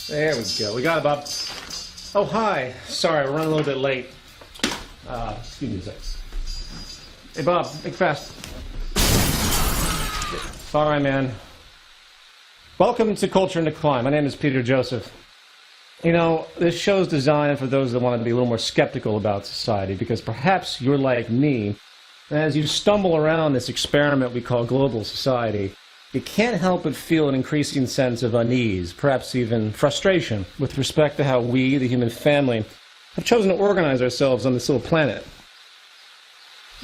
There we go. We got it, Bob. Oh, hi. Sorry, we're running a little bit late. Excuse me a sec. Hey, Bob, make fast. All right, man. Welcome to Culture in Decline. My name is Peter Joseph. You know, this show's designed for those that want to be a little more skeptical about society, because perhaps you're like me, and as you stumble around this experiment we call global society, you can't help but feel an increasing sense of unease, perhaps even frustration, with respect to how we, the human family, have chosen to organize ourselves on this little planet.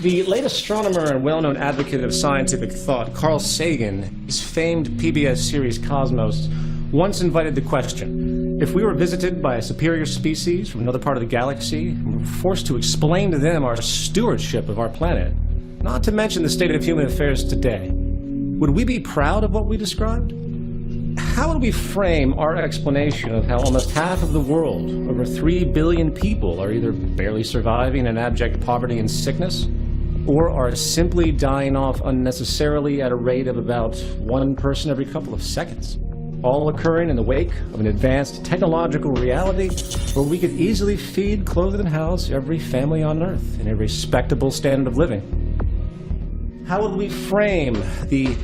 The late astronomer and well-known advocate of scientific thought, Carl Sagan, his famed PBS series Cosmos, once invited the question: if we were visited by a superior species from another part of the galaxy, and were forced to explain to them our stewardship of our planet, not to mention the state of human affairs today, would we be proud of what we described? How would we frame our explanation of how almost half of the world, over 3 billion people, are either barely surviving in abject poverty and sickness, or are simply dying off unnecessarily at a rate of about one person every couple of seconds, all occurring in the wake of an advanced technological reality where we could easily feed, clothe, and house every family on Earth in a respectable standard of living? How would we frame the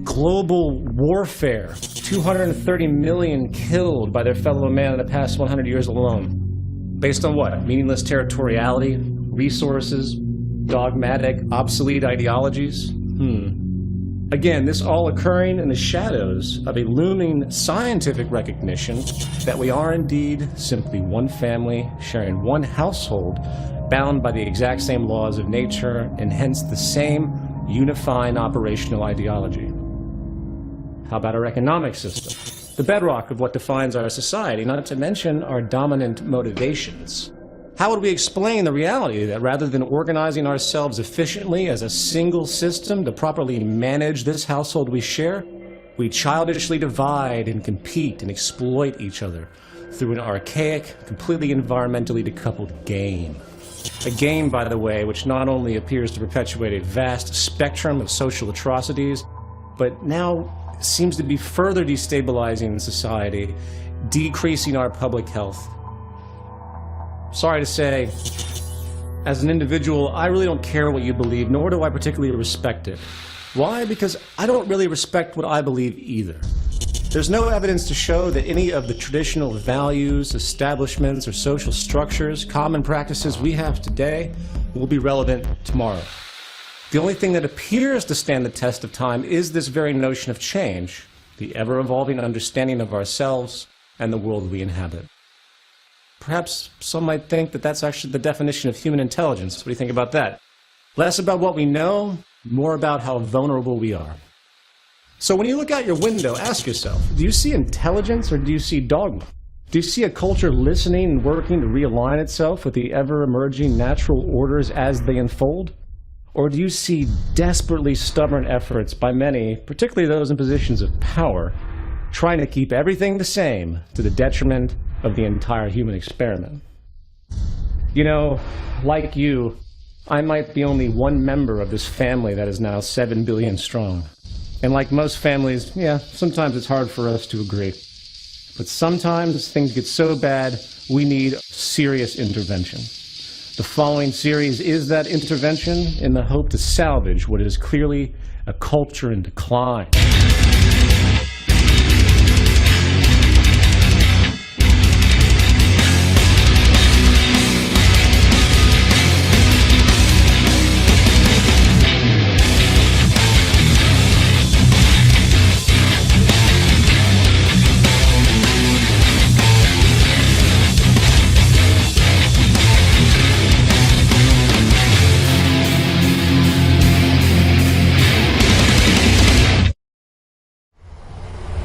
global warfare, 230 million killed by their fellow man in the past 100 years alone? Based on what? Meaningless territoriality, resources, dogmatic, obsolete ideologies? Again, this all occurring in the shadows of a looming scientific recognition that we are indeed simply one family sharing one household, bound by the exact same laws of nature, and hence the same unifying operational ideology. How about our economic system? The bedrock of what defines our society, not to mention our dominant motivations. How would we explain the reality that rather than organizing ourselves efficiently as a single system to properly manage this household we share, we childishly divide and compete and exploit each other through an archaic, completely environmentally decoupled game? A game, by the way, which not only appears to perpetuate a vast spectrum of social atrocities, but now seems to be further destabilizing society, decreasing our public health. Sorry to say, as an individual, I really don't care what you believe, nor do I particularly respect it. Why? Because I don't really respect what I believe either. There's no evidence to show that any of the traditional values, establishments, or social structures, common practices we have today will be relevant tomorrow. The only thing that appears to stand the test of time is this very notion of change, the ever-evolving understanding of ourselves and the world we inhabit. Perhaps some might think that that's actually the definition of human intelligence. What do you think about that? Less about what we know, more about how vulnerable we are. So when you look out your window, ask yourself, do you see intelligence or do you see dogma? Do you see a culture listening and working to realign itself with the ever-emerging natural orders as they unfold? Or do you see desperately stubborn efforts by many, particularly those in positions of power, trying to keep everything the same to the detriment of the entire human experiment? You know, like you, I might be only one member of this family that is now 7 billion strong. And like most families, yeah, sometimes it's hard for us to agree. But sometimes things get so bad, we need serious intervention. The following series is that intervention in the hope to salvage what is clearly a culture in decline.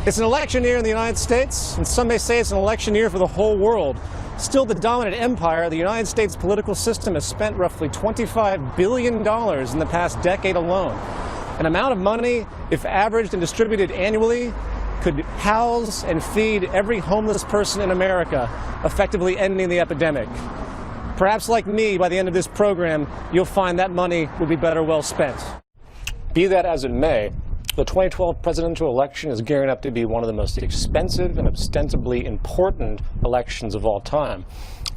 It's an election year in the United States, and some may say it's an election year for the whole world. Still the dominant empire, the United States political system has spent roughly $25 billion in the past decade alone. An amount of money, if averaged and distributed annually, could house and feed every homeless person in America, effectively ending the epidemic. Perhaps like me, by the end of this program, you'll find that money will be better well spent. Be that as it may, The 2012 presidential election is gearing up to be one of the most expensive and ostensibly important elections of all time,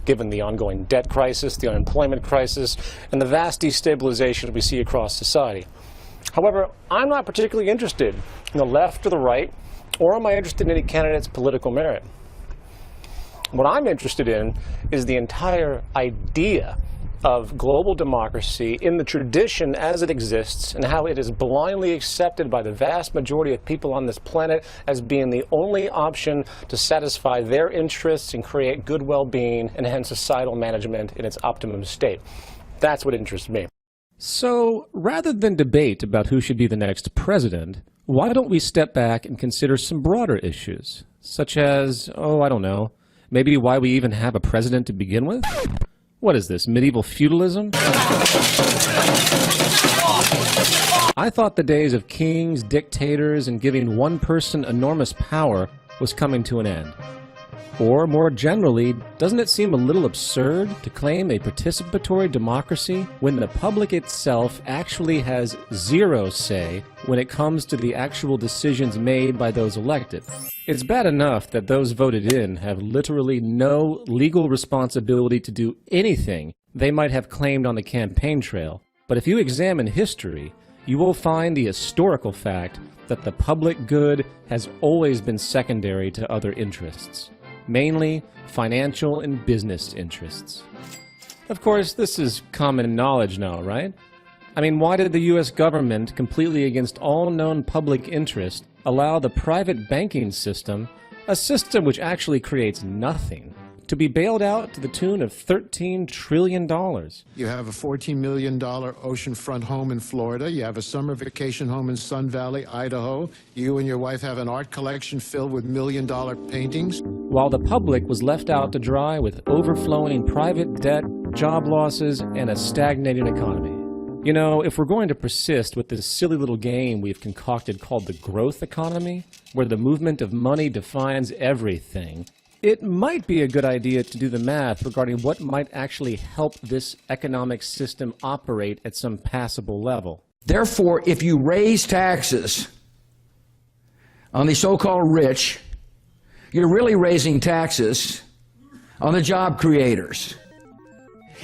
given the ongoing debt crisis, the unemployment crisis, and the vast destabilization we see across society. However, I'm not particularly interested in the left or the right, or am I interested in any candidate's political merit. What I'm interested in is the entire idea of global democracy in the tradition as it exists, and how it is blindly accepted by the vast majority of people on this planet as being the only option to satisfy their interests and create good well-being and hence societal management in its optimum state. That's what interests me. So, rather than debate about who should be the next president, why don't we step back and consider some broader issues, such as, I don't know, maybe why we even have a president to begin with? What is this, medieval feudalism? I thought the days of kings, dictators, and giving one person enormous power was coming to an end. Or, more generally, doesn't it seem a little absurd to claim a participatory democracy when the public itself actually has zero say when it comes to the actual decisions made by those elected? It's bad enough that those voted in have literally no legal responsibility to do anything they might have claimed on the campaign trail. But if you examine history, you will find the historical fact that the public good has always been secondary to other interests, mainly financial and business interests. Of course, this is common knowledge now, right? I mean, why did the US government, completely against all known public interest, allow the private banking system, a system which actually creates nothing, to be bailed out to the tune of $13 trillion? You have a $14 million oceanfront home in Florida. You have a summer vacation home in Sun Valley, Idaho. You and your wife have an art collection filled with million-dollar paintings. While the public was left out to dry with overflowing private debt, job losses, and a stagnating economy. You know, if we're going to persist with this silly little game we've concocted called the growth economy, where the movement of money defines everything, it might be a good idea to do the math regarding what might actually help this economic system operate at some passable level. Therefore, if you raise taxes on the so-called rich, you're really raising taxes on the job creators.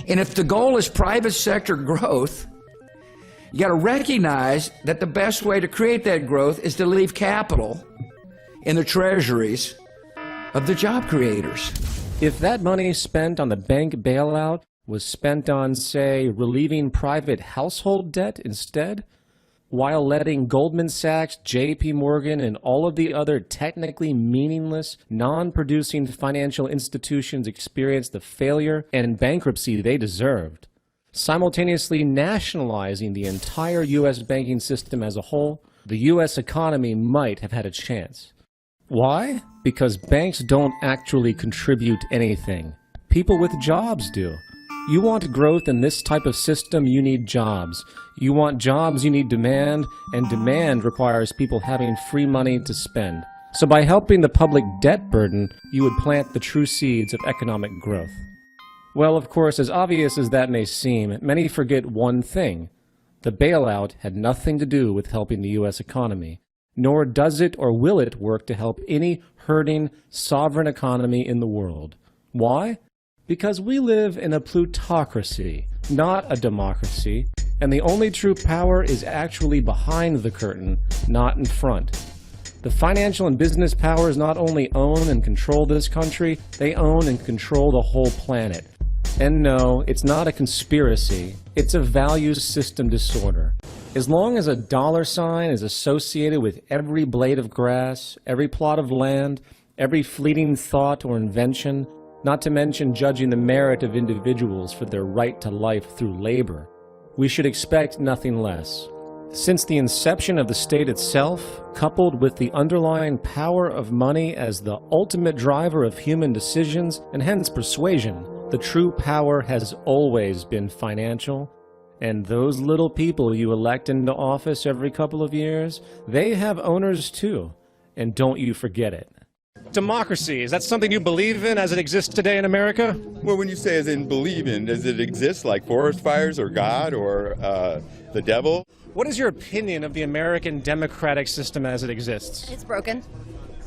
And if the goal is private sector growth, you got to recognize that the best way to create that growth is to leave capital in the treasuries of the job creators. If that money spent on the bank bailout was spent on, say, relieving private household debt instead, while letting Goldman Sachs, JP Morgan, and all of the other technically meaningless, non-producing financial institutions experience the failure and bankruptcy they deserved, simultaneously nationalizing the entire U.S. banking system as a whole, the U.S. economy might have had a chance. Why? Because banks don't actually contribute anything. People with jobs do. You want growth in this type of system, you need jobs. You want jobs, you need demand, and demand requires people having free money to spend. So by helping the public debt burden, you would plant the true seeds of economic growth. Well, of course, as obvious as that may seem, many forget one thing. The bailout had nothing to do with helping the U.S. economy, nor does it or will it work to help any hurting, sovereign economy in the world. Why? Because we live in a plutocracy, not a democracy, and the only true power is actually behind the curtain, not in front. The financial and business powers not only own and control this country, they own and control the whole planet. And no, it's not a conspiracy, it's a values system disorder. As long as a dollar sign is associated with every blade of grass, every plot of land, every fleeting thought or invention, not to mention judging the merit of individuals for their right to life through labor, we should expect nothing less. Since the inception of the state itself, coupled with the underlying power of money as the ultimate driver of human decisions and hence persuasion, the true power has always been financial. And those little people you elect into office every couple of years, they have owners too. And don't you forget it. democracy. Is that something you believe in as it exists today in America? Well, when you say as in believe in, does it exist like forest fires or God or the devil? What is your opinion of the American democratic system as it exists? It's broken.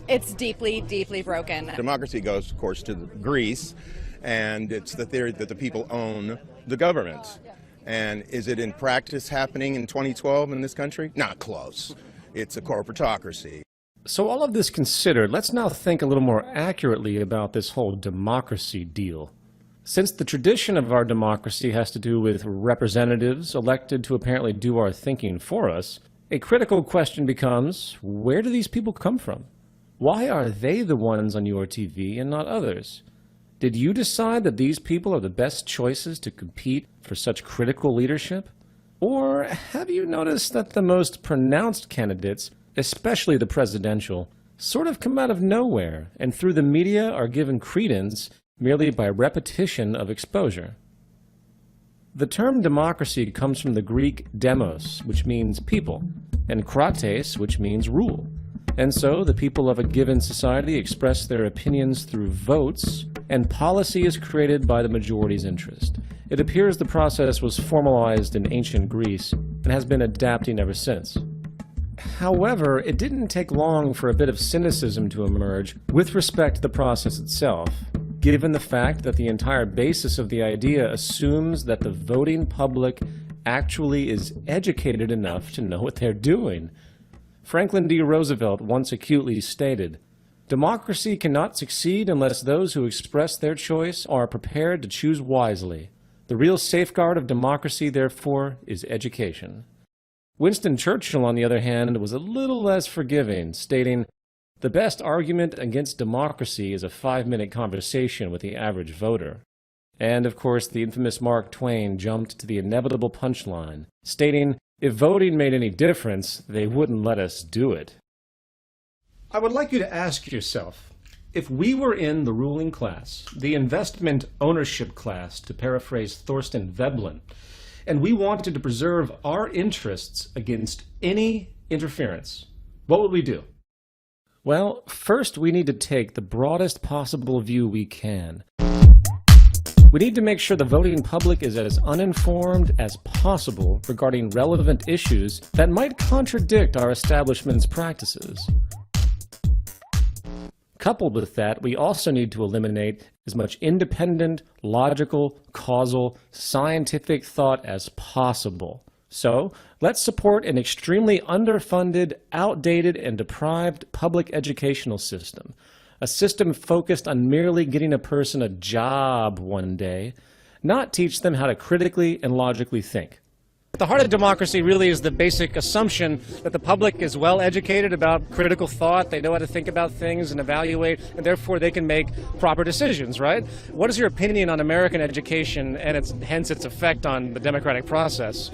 It's deeply, deeply broken. Democracy goes, of course, to Greece, and it's the theory that the people own the government. And is it in practice happening in 2012 in this country? Not close. It's a corporatocracy. So all of this considered, let's now think a little more accurately about this whole democracy deal. Since the tradition of our democracy has to do with representatives elected to apparently do our thinking for us, a critical question becomes, where do these people come from? Why are they the ones on your TV and not others? Did you decide that these people are the best choices to compete for such critical leadership? Or have you noticed that the most pronounced candidates, especially the presidential, sort of come out of nowhere and through the media are given credence merely by repetition of exposure? The term democracy comes from the Greek demos, which means people, and krates, which means rule. And so the people of a given society express their opinions through votes, and policy is created by the majority's interest. It appears the process was formalized in ancient Greece and has been adapting ever since. However, it didn't take long for a bit of cynicism to emerge with respect to the process itself, given the fact that the entire basis of the idea assumes that the voting public actually is educated enough to know what they're doing. Franklin D. Roosevelt once acutely stated, "Democracy cannot succeed unless those who express their choice are prepared to choose wisely. The real safeguard of democracy, therefore, is education." Winston Churchill, on the other hand, was a little less forgiving, stating, "The best argument against democracy is a 5-minute conversation with the average voter." And, of course, the infamous Mark Twain jumped to the inevitable punchline, stating, "If voting made any difference, they wouldn't let us do it." I would like you to ask yourself, if we were in the ruling class, the investment ownership class, to paraphrase Thorstein Veblen, and we wanted to preserve our interests against any interference, what would we do? Well, first we need to take the broadest possible view we can. We need to make sure the voting public is as uninformed as possible regarding relevant issues that might contradict our establishment's practices. Coupled with that, we also need to eliminate as much independent, logical, causal, scientific thought as possible. So, let's support an extremely underfunded, outdated, and deprived public educational system. A system focused on merely getting a person a job one day, not teach them how to critically and logically think. At the heart of democracy really is the basic assumption that the public is well educated about critical thought, they know how to think about things and evaluate, and therefore they can make proper decisions, right? What is your opinion on American education and hence its effect on the democratic process?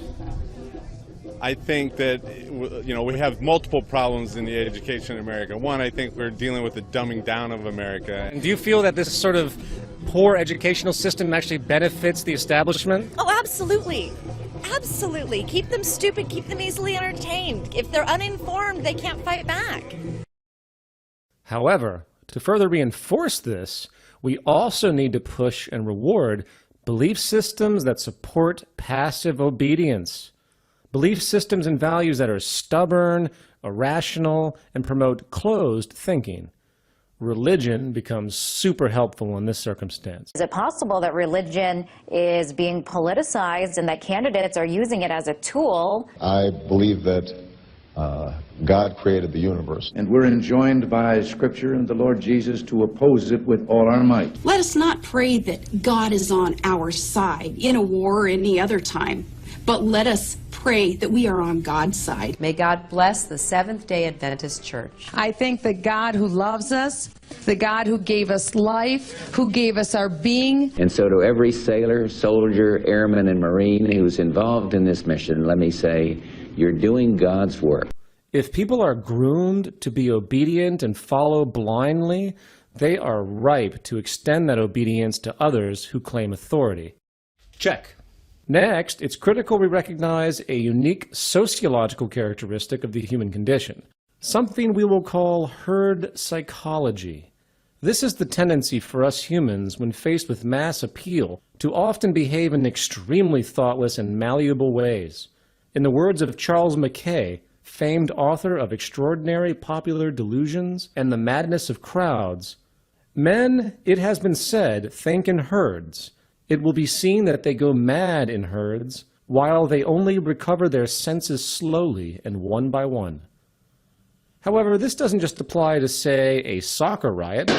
I think that, we have multiple problems in the education in America. One, I think we're dealing with the dumbing down of America. And do you feel that this sort of poor educational system actually benefits the establishment? Oh, absolutely. Absolutely. Keep them stupid, keep them easily entertained. If they're uninformed, they can't fight back. However, to further reinforce this, we also need to push and reward belief systems that support passive obedience. Belief systems and values that are stubborn, irrational, and promote closed thinking. Religion becomes super helpful in this circumstance. Is it possible that religion is being politicized and that candidates are using it as a tool? I believe that God created the universe. And we're enjoined by Scripture and the Lord Jesus to oppose it with all our might. Let us not pray that God is on our side in a war or any other time, but let us pray that we are on God's side. May God bless the Seventh-day Adventist Church. I thank the God who loves us, the God who gave us life, who gave us our being. And so to every sailor, soldier, airman, and Marine who's involved in this mission, let me say, you're doing God's work. If people are groomed to be obedient and follow blindly, they are ripe to extend that obedience to others who claim authority. Check. Next, it's critical we recognize a unique sociological characteristic of the human condition, something we will call herd psychology. This is the tendency for us humans when faced with mass appeal to often behave in extremely thoughtless and malleable ways. In the words of Charles Mackay, famed author of Extraordinary Popular Delusions and the Madness of Crowds, "Men, it has been said, think in herds. It will be seen that they go mad in herds, while they only recover their senses slowly and one by one." However, this doesn't just apply to, say, a soccer riot.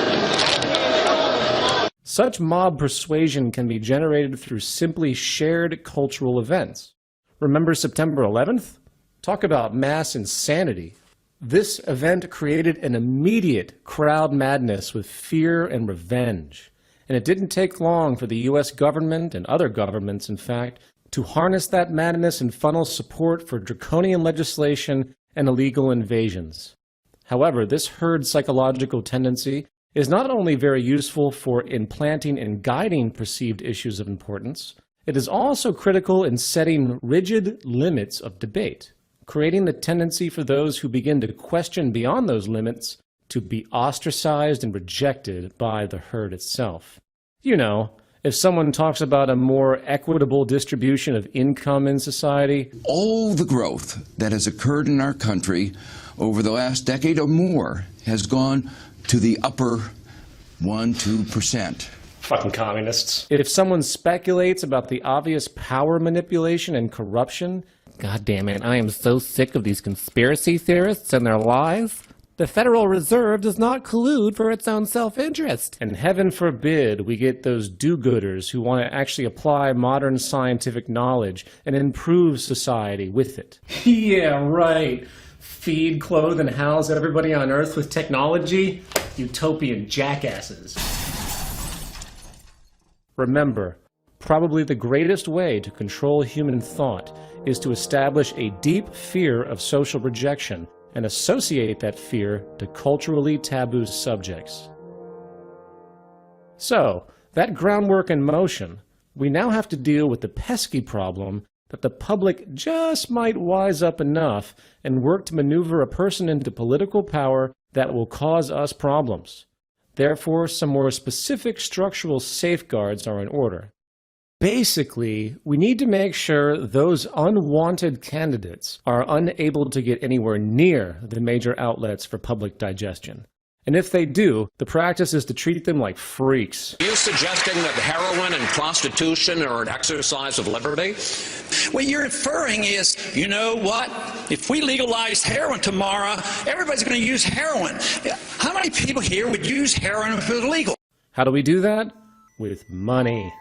Such mob persuasion can be generated through simply shared cultural events. Remember September 11th? Talk about mass insanity. This event created an immediate crowd madness with fear and revenge. And it didn't take long for the US government, and other governments in fact, to harness that madness and funnel support for draconian legislation and illegal invasions. However, this herd psychological tendency is not only very useful for implanting and guiding perceived issues of importance, it is also critical in setting rigid limits of debate, creating the tendency for those who begin to question beyond those limits to be ostracized and rejected by the herd itself. You know, if someone talks about a more equitable distribution of income in society, all the growth that has occurred in our country over the last decade or more has gone to the upper 1–2%. Fucking communists. If someone speculates about the obvious power manipulation and corruption, God damn it, I am so sick of these conspiracy theorists and their lies. The Federal Reserve does not collude for its own self-interest. And heaven forbid we get those do-gooders who want to actually apply modern scientific knowledge and improve society with it. Yeah, right. Feed, clothe, and house everybody on Earth with technology? Utopian jackasses. Remember, probably the greatest way to control human thought is to establish a deep fear of social rejection and associate that fear to culturally taboo subjects. So, that groundwork in motion, we now have to deal with the pesky problem that the public just might wise up enough and work to maneuver a person into political power that will cause us problems. Therefore, some more specific structural safeguards are in order. Basically, we need to make sure those unwanted candidates are unable to get anywhere near the major outlets for public digestion. And if they do, the practice is to treat them like freaks. Are you suggesting that heroin and prostitution are an exercise of liberty? What you're inferring is, you know what? If we legalize heroin tomorrow, everybody's going to use heroin. How many people here would use heroin if it was legal? How do we do that? With money.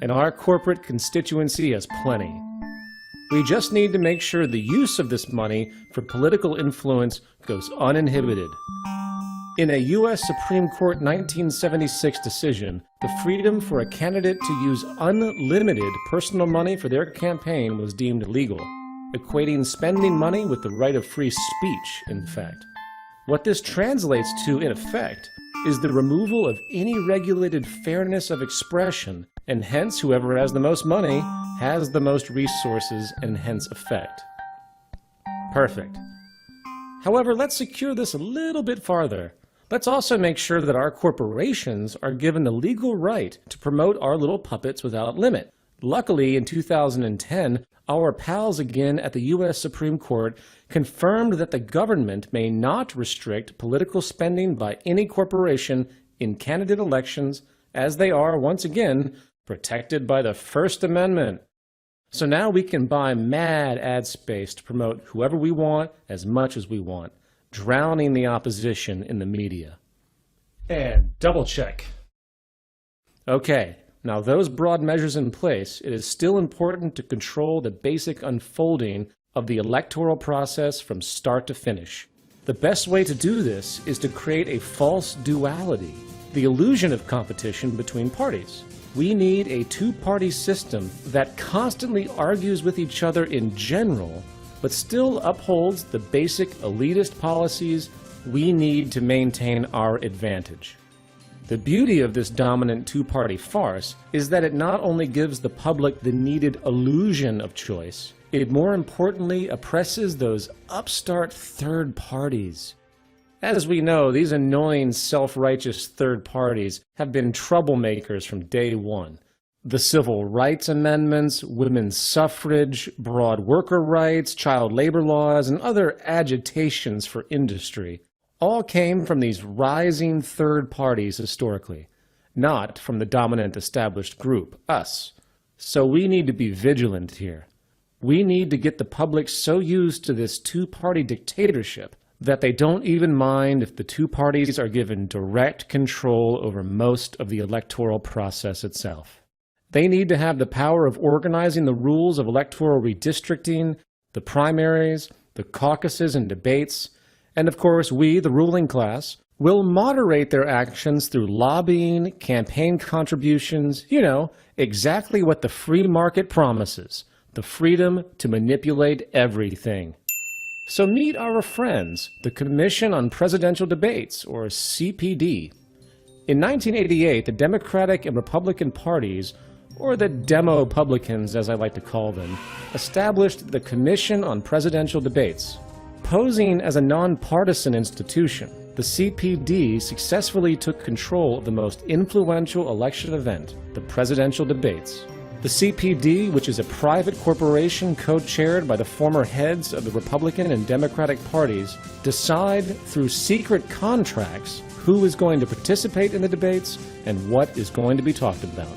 And our corporate constituency has plenty. We just need to make sure the use of this money for political influence goes uninhibited. In a U.S. Supreme Court 1976 decision, the freedom for a candidate to use unlimited personal money for their campaign was deemed illegal, equating spending money with the right of free speech, in fact. What this translates to, in effect, is the removal of any regulated fairness of expression, and hence whoever has the most money has the most resources and hence effect. Perfect. However, let's secure this a little bit farther. Let's also make sure that our corporations are given the legal right to promote our little puppets without limit. Luckily, in 2010, our pals again at the U.S. Supreme Court confirmed that the government may not restrict political spending by any corporation in candidate elections, as they are, once again, protected by the First Amendment. So now we can buy mad ad space to promote whoever we want as much as we want, drowning the opposition in the media. And double check. Okay, now those broad measures in place, it is still important to control the basic unfolding of the electoral process from start to finish. The best way to do this is to create a false duality, the illusion of competition between parties. We need a two-party system that constantly argues with each other in general, but still upholds the basic elitist policies we need to maintain our advantage. The beauty of this dominant two-party farce is that it not only gives the public the needed illusion of choice, it more importantly oppresses those upstart third parties. As we know, these annoying, self-righteous third parties have been troublemakers from day one. The civil rights amendments, women's suffrage, broad worker rights, child labor laws, and other agitations for industry all came from these rising third parties historically, not from the dominant established group, us. So we need to be vigilant here. We need to get the public so used to this two-party dictatorship that they don't even mind if the two parties are given direct control over most of the electoral process itself. They need to have the power of organizing the rules of electoral redistricting, the primaries, the caucuses and debates, and of course we, the ruling class, will moderate their actions through lobbying, campaign contributions, exactly what the free market promises, the freedom to manipulate everything. So meet our friends, the Commission on Presidential Debates, or CPD. In 1988, the Democratic and Republican parties, or the Demo-Publicans as I like to call them, established the Commission on Presidential Debates. Posing as a nonpartisan institution, the CPD successfully took control of the most influential election event, the presidential debates. The CPD, which is a private corporation co-chaired by the former heads of the Republican and Democratic parties, decide through secret contracts who is going to participate in the debates and what is going to be talked about.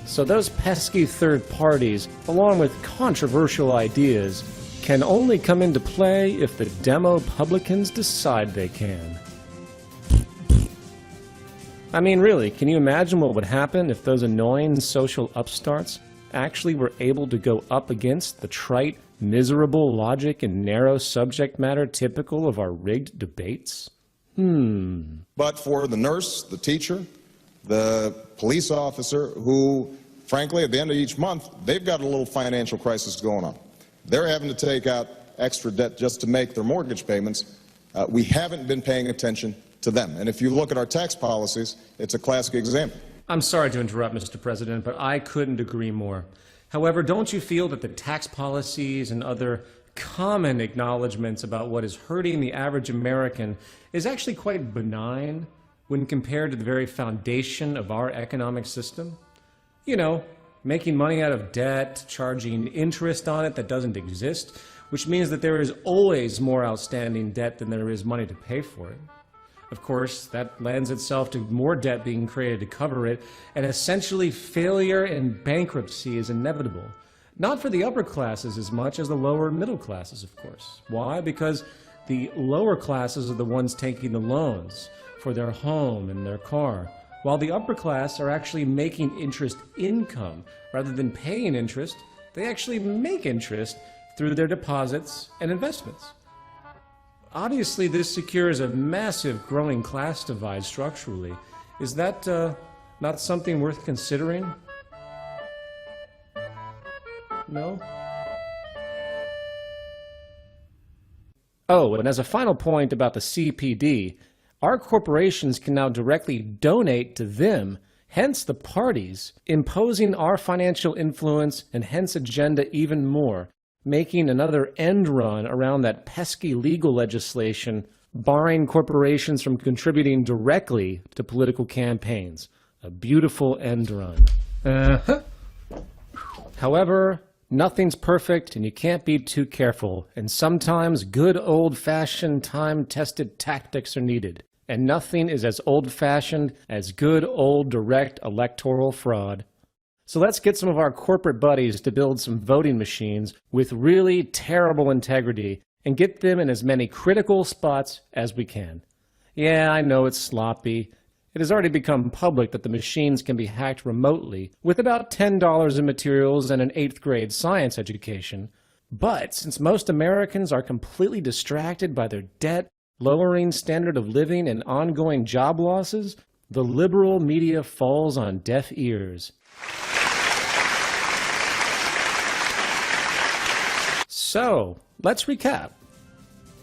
So those pesky third parties, along with controversial ideas, can only come into play if the Demo-Publicans decide they can. I mean, really, can you imagine what would happen if those annoying social upstarts actually were able to go up against the trite, miserable logic and narrow subject matter typical of our rigged debates? But for the nurse, the teacher, the police officer who, frankly, at the end of each month, they've got a little financial crisis going on. They're having to take out extra debt just to make their mortgage payments. We haven't been paying attention to them. And if you look at our tax policies, it's a classic example. I'm sorry to interrupt, Mr. President, but I couldn't agree more. However, don't you feel that the tax policies and other common acknowledgments about what is hurting the average American is actually quite benign when compared to the very foundation of our economic system? Making money out of debt, charging interest on it that doesn't exist, which means that there is always more outstanding debt than there is money to pay for it. Of course, that lends itself to more debt being created to cover it, and essentially failure and bankruptcy is inevitable. Not for the upper classes as much as the lower middle classes, of course. Why? Because the lower classes are the ones taking the loans for their home and their car, while the upper class are actually making interest income. Rather than paying interest, they actually make interest through their deposits and investments. Obviously, this secures a massive growing class divide structurally. Is that not something worth considering? No? Oh, and as a final point about the CPD, our corporations can now directly donate to them, hence the parties, imposing our financial influence and hence agenda even more, making another end run around that pesky legal legislation barring corporations from contributing directly to political campaigns. A beautiful end run. However, nothing's perfect and you can't be too careful, and sometimes good old-fashioned time-tested tactics are needed. And nothing is as old-fashioned as good old direct electoral fraud. So let's get some of our corporate buddies to build some voting machines with really terrible integrity and get them in as many critical spots as we can. Yeah, I know it's sloppy. It has already become public that the machines can be hacked remotely with about $10 in materials and an 8th grade science education. But since most Americans are completely distracted by their debt, lowering standard of living, and ongoing job losses, the liberal media falls on deaf ears. So, let's recap.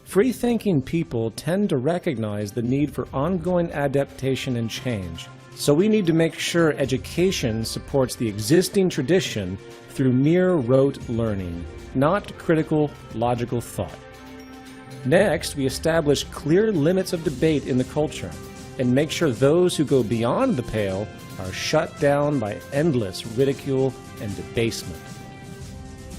Free-thinking people tend to recognize the need for ongoing adaptation and change. So we need to make sure education supports the existing tradition through mere rote learning, not critical, logical thought. Next, we establish clear limits of debate in the culture and make sure those who go beyond the pale are shut down by endless ridicule and debasement.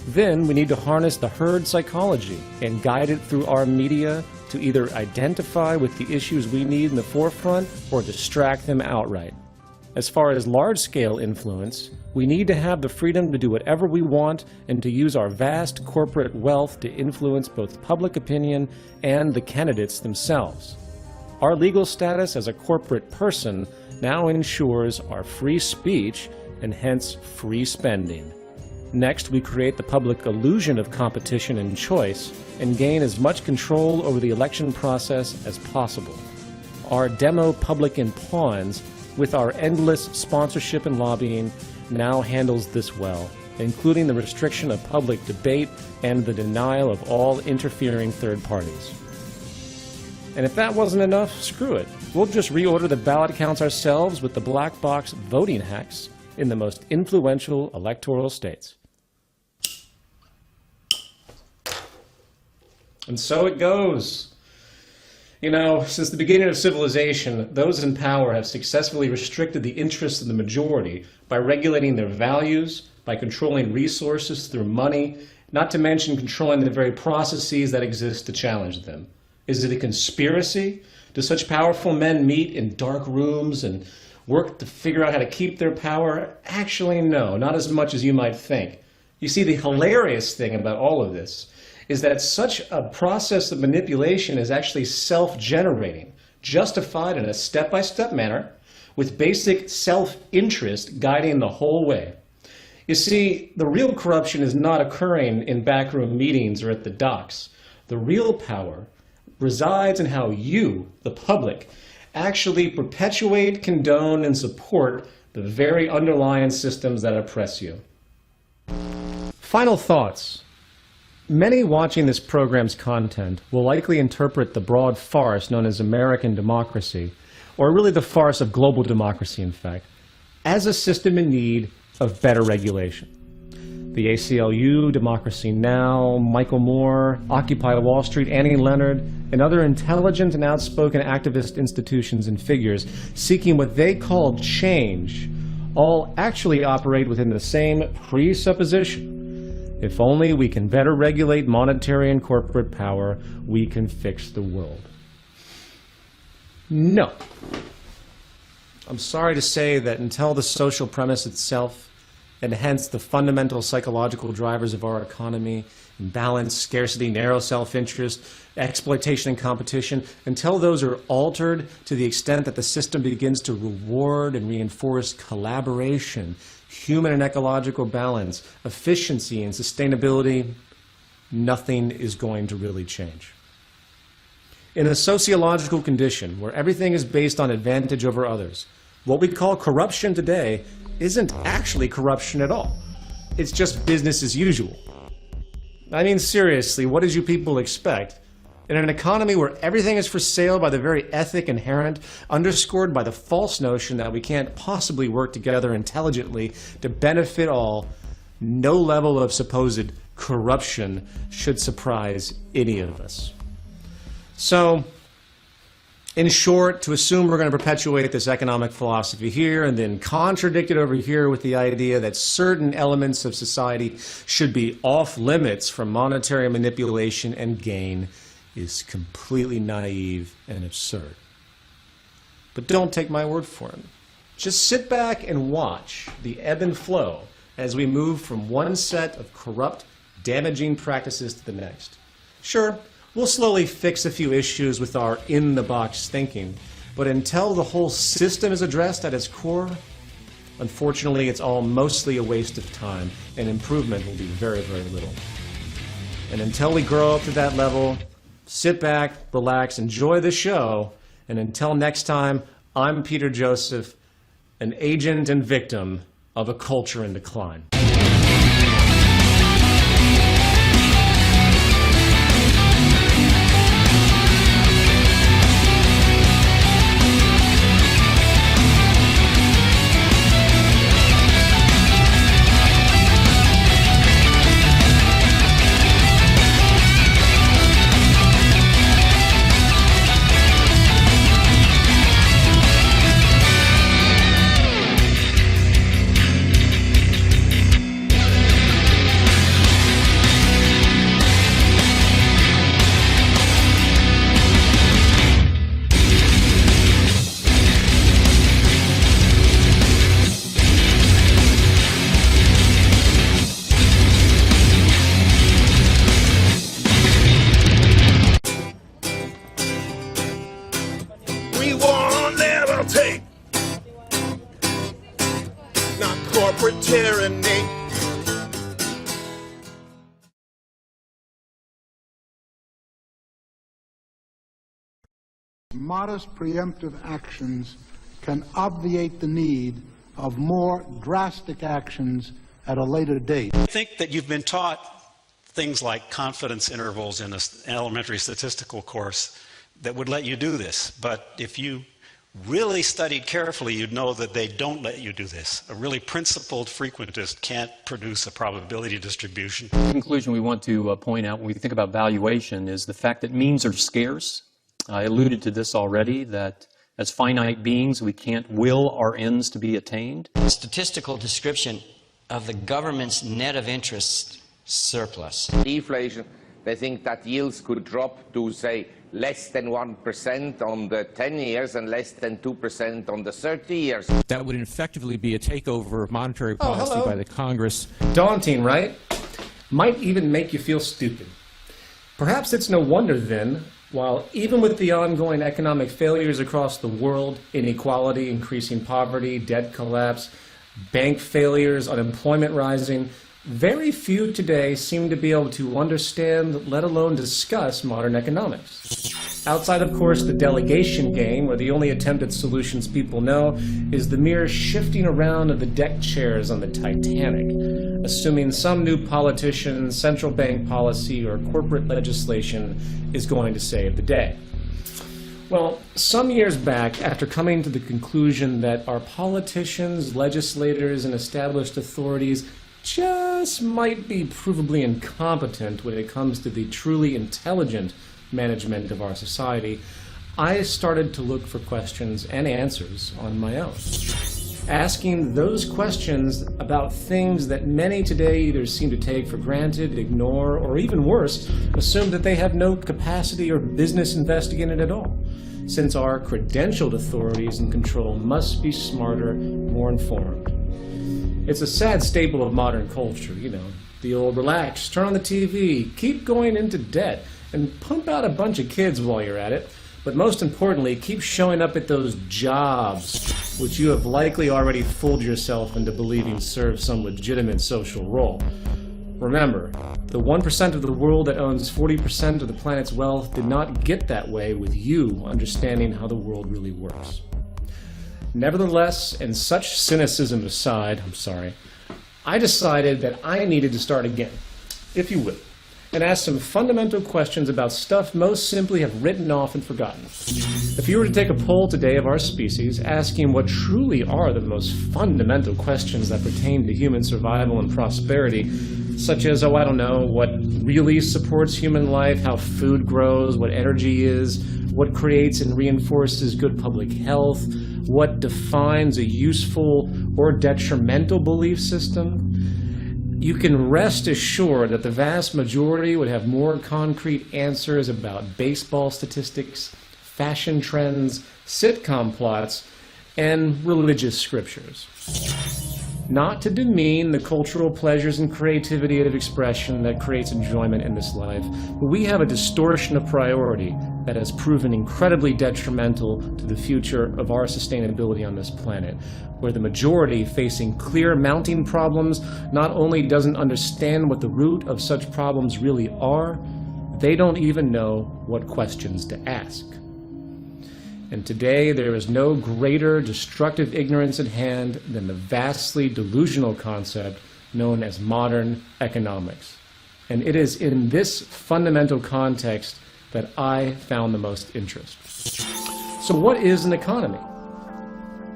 Then we need to harness the herd psychology and guide it through our media to either identify with the issues we need in the forefront or distract them outright. As far as large-scale influence, we need to have the freedom to do whatever we want and to use our vast corporate wealth to influence both public opinion and the candidates themselves. Our legal status as a corporate person now ensures our free speech and hence free spending. Next, we create the public illusion of competition and choice and gain as much control over the election process as possible. Our demo public in pawns, with our endless sponsorship and lobbying, now handles this well, including the restriction of public debate and the denial of all interfering third parties. And if that wasn't enough, screw it. We'll just reorder the ballot counts ourselves with the black box voting hacks in the most influential electoral states. And so it goes. You know, since the beginning of civilization, those in power have successfully restricted the interests of the majority by regulating their values, by controlling resources through money, not to mention controlling the very processes that exist to challenge them. Is it a conspiracy? Do such powerful men meet in dark rooms and work to figure out how to keep their power? Actually, no, not as much as you might think. You see, the hilarious thing about all of this is that such a process of manipulation is actually self-generating, justified in a step-by-step manner, with basic self-interest guiding the whole way. You see, the real corruption is not occurring in backroom meetings or at the docks. The real power resides in how you, the public, actually perpetuate, condone, and support the very underlying systems that oppress you. Final thoughts. Many watching this program's content will likely interpret the broad farce known as American democracy, or really the farce of global democracy, in fact, as a system in need of better regulation. The ACLU, Democracy Now!, Michael Moore, Occupy Wall Street, Annie Leonard, and other intelligent and outspoken activist institutions and figures seeking what they call change all actually operate within the same presupposition. If only we can better regulate monetary and corporate power, we can fix the world. No. I'm sorry to say that until the social premise itself, and hence the fundamental psychological drivers of our economy, imbalance, scarcity, narrow self-interest, exploitation and competition, until those are altered to the extent that the system begins to reward and reinforce collaboration, human and ecological balance, efficiency and sustainability, nothing is going to really change. In a sociological condition where everything is based on advantage over others, what we call corruption today isn't actually corruption at all. It's just business as usual. I mean, seriously, what did you people expect? In an economy where everything is for sale by the very ethic inherent, underscored by the false notion that we can't possibly work together intelligently to benefit all, no level of supposed corruption should surprise any of us. So, in short, to assume we're going to perpetuate this economic philosophy here and then contradict it over here with the idea that certain elements of society should be off limits from monetary manipulation and gain is completely naive and absurd. But don't take my word for it. Just sit back and watch the ebb and flow as we move from one set of corrupt, damaging practices to the next. Sure, we'll slowly fix a few issues with our in-the-box thinking, but until the whole system is addressed at its core, unfortunately, it's all mostly a waste of time, and improvement will be very, very little. And until we grow up to that level, sit back, relax, enjoy the show, and until next time, I'm Peter Joseph, an agent and victim of a culture in decline. modest preemptive actions can obviate the need of more drastic actions at a later date. I think that you've been taught things like confidence intervals in an elementary statistical course that would let you do this, but if you really studied carefully, you'd know that they don't let you do this. A really principled frequentist can't produce a probability distribution. The conclusion we want to point out when we think about valuation is the fact that means are scarce. I alluded to this already, that as finite beings, we can't will our ends to be attained. Statistical description of the government's net of interest surplus. Deflation, they think that yields could drop to, say, less than 1% on the 10 years and less than 2% on the 30 years. That would effectively be a takeover of monetary policy by the Congress. Daunting, right? Might even make you feel stupid. Perhaps it's no wonder then, while even with the ongoing economic failures across the world, inequality, increasing poverty, debt collapse, bank failures, unemployment rising, very few today seem to be able to understand, let alone discuss, modern economics. Outside, of course, the delegation game, where the only attempt at solutions people know is the mere shifting around of the deck chairs on the Titanic, assuming some new politician, central bank policy, or corporate legislation is going to save the day. Well, some years back, after coming to the conclusion that our politicians, legislators, and established authorities just might be provably incompetent when it comes to the truly intelligent management of our society, I started to look for questions and answers on my own. Asking those questions about things that many today either seem to take for granted, ignore, or even worse, assume that they have no capacity or business investigating at all, since our credentialed authorities in control must be smarter, more informed. It's a sad staple of modern culture, you know, the old relax, turn on the TV, keep going into debt, and pump out a bunch of kids while you're at it. But most importantly, keep showing up at those jobs, which you have likely already fooled yourself into believing serve some legitimate social role. Remember, the 1% of the world that owns 40% of the planet's wealth did not get that way with you understanding how the world really works. Nevertheless, and such cynicism aside, I decided that I needed to start again, if you will, and ask some fundamental questions about stuff most simply have written off and forgotten. If you were to take a poll today of our species, asking what truly are the most fundamental questions that pertain to human survival and prosperity, such as, I don't know, what really supports human life, how food grows, what energy is, what creates and reinforces good public health, what defines a useful or detrimental belief system, you can rest assured that the vast majority would have more concrete answers about baseball statistics, fashion trends, sitcom plots, and religious scriptures. Not to demean the cultural pleasures and creativity of expression that creates enjoyment in this life, but we have a distortion of priority that has proven incredibly detrimental to the future of our sustainability on this planet, where the majority, facing clear mounting problems, not only doesn't understand what the root of such problems really are, they don't even know what questions to ask. And today there is no greater destructive ignorance at hand than the vastly delusional concept known as modern economics. And it is in this fundamental context that I found the most interest. So what is an economy?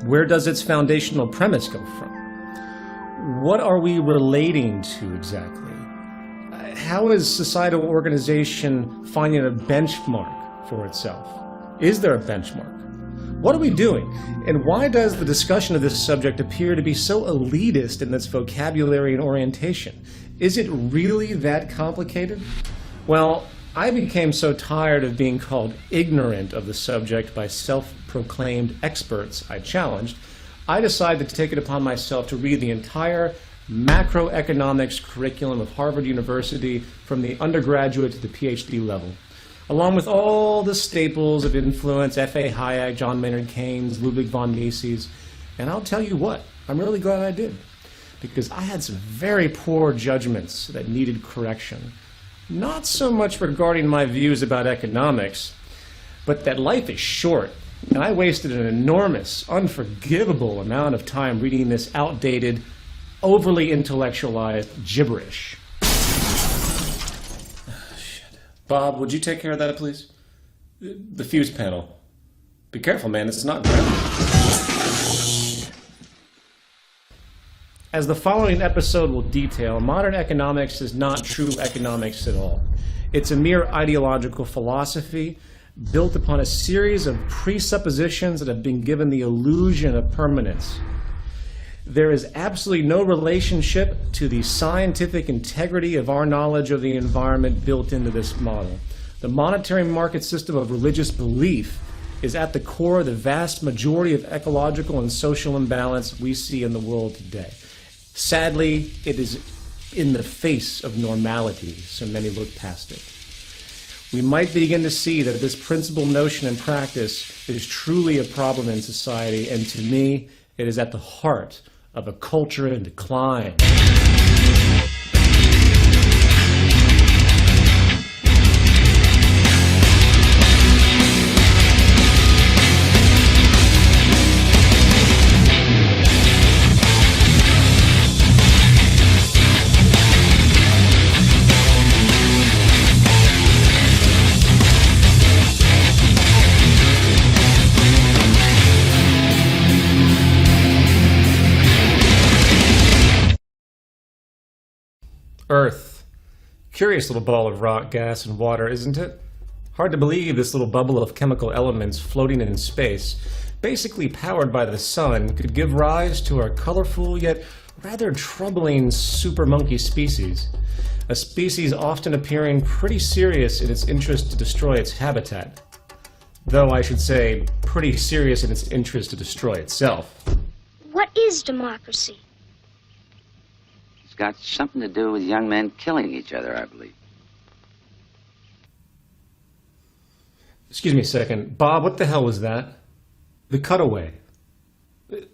Where does its foundational premise go from? What are we relating to exactly? How is societal organization finding a benchmark for itself? Is there a benchmark? What are we doing? And why does the discussion of this subject appear to be so elitist in its vocabulary and orientation? Is it really that complicated? Well, I became so tired of being called ignorant of the subject by self-proclaimed experts I challenged, I decided to take it upon myself to read the entire macroeconomics curriculum of Harvard University from the undergraduate to the PhD level, along with all the staples of influence, F.A. Hayek, John Maynard Keynes, Ludwig von Mises. And I'll tell you what, I'm really glad I did, because I had some very poor judgments that needed correction. Not so much regarding my views about economics, but that life is short. And I wasted an enormous, unforgivable amount of time reading this outdated, overly intellectualized gibberish. Shit. Bob, would you take care of that, please? The fuse panel. Be careful, man. It's not grounded. As the following episode will detail, modern economics is not true economics at all. It's a mere ideological philosophy built upon a series of presuppositions that have been given the illusion of permanence. There is absolutely no relationship to the scientific integrity of our knowledge of the environment built into this model. The monetary market system of religious belief is at the core of the vast majority of ecological and social imbalance we see in the world today. Sadly, it is in the face of normality, so many look past it. We might begin to see that this principal notion and practice is truly a problem in society, and to me, it is at the heart of a culture in decline. Earth. Curious little ball of rock, gas, and water, isn't it? Hard to believe this little bubble of chemical elements floating in space, basically powered by the sun, could give rise to our colorful yet rather troubling super monkey species. A species often appearing pretty serious in its interest to destroy its habitat. Though I should say, pretty serious in its interest to destroy itself. What is democracy? It's got something to do with young men killing each other, I believe. Excuse me a second. Bob, what the hell was that? The cutaway.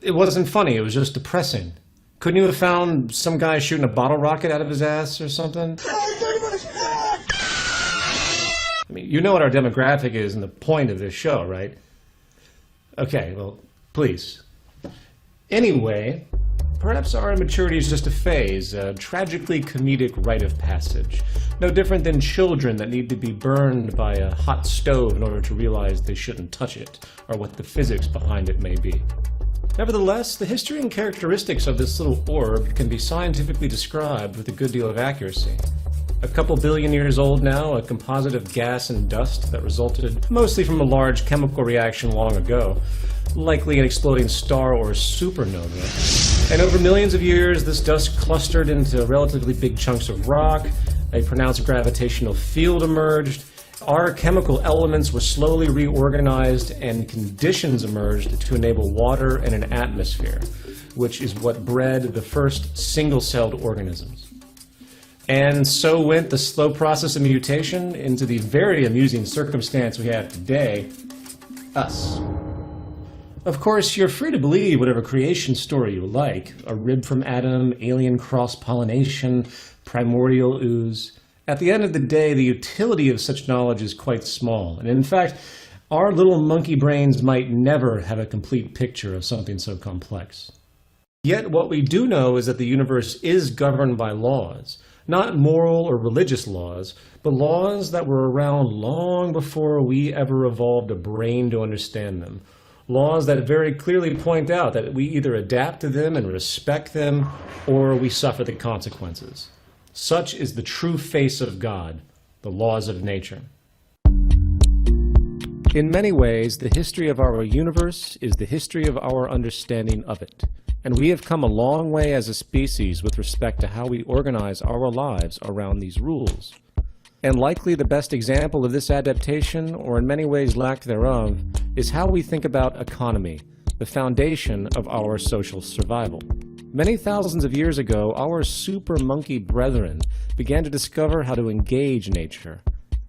It wasn't funny, it was just depressing. Couldn't you have found some guy shooting a bottle rocket out of his ass or something? I mean, you know what our demographic is and the point of this show, right? Okay, well, please. Anyway, perhaps our immaturity is just a phase, a tragically comedic rite of passage. No different than children that need to be burned by a hot stove in order to realize they shouldn't touch it, or what the physics behind it may be. Nevertheless, the history and characteristics of this little orb can be scientifically described with a good deal of accuracy. A couple billion years old now, a composite of gas and dust that resulted mostly from a large chemical reaction long ago, likely an exploding star or supernova. And over millions of years, this dust clustered into relatively big chunks of rock, a pronounced gravitational field emerged, our chemical elements were slowly reorganized, and conditions emerged to enable water and an atmosphere, which is what bred the first single-celled organisms. And so went the slow process of mutation into the very amusing circumstance we have today, us. Of course, you're free to believe whatever creation story you like, a rib from Adam, alien cross-pollination, primordial ooze. At the end of the day, the utility of such knowledge is quite small, and in fact, our little monkey brains might never have a complete picture of something so complex. Yet what we do know is that the universe is governed by laws, not moral or religious laws, but laws that were around long before we ever evolved a brain to understand them. Laws that very clearly point out that we either adapt to them and respect them, or we suffer the consequences. Such is the true face of God, the laws of nature. In many ways, the history of our universe is the history of our understanding of it. And we have come a long way as a species with respect to how we organize our lives around these rules. And likely the best example of this adaptation, or in many ways lack thereof, is how we think about economy, the foundation of our social survival. Many thousands of years ago, our super monkey brethren began to discover how to engage nature.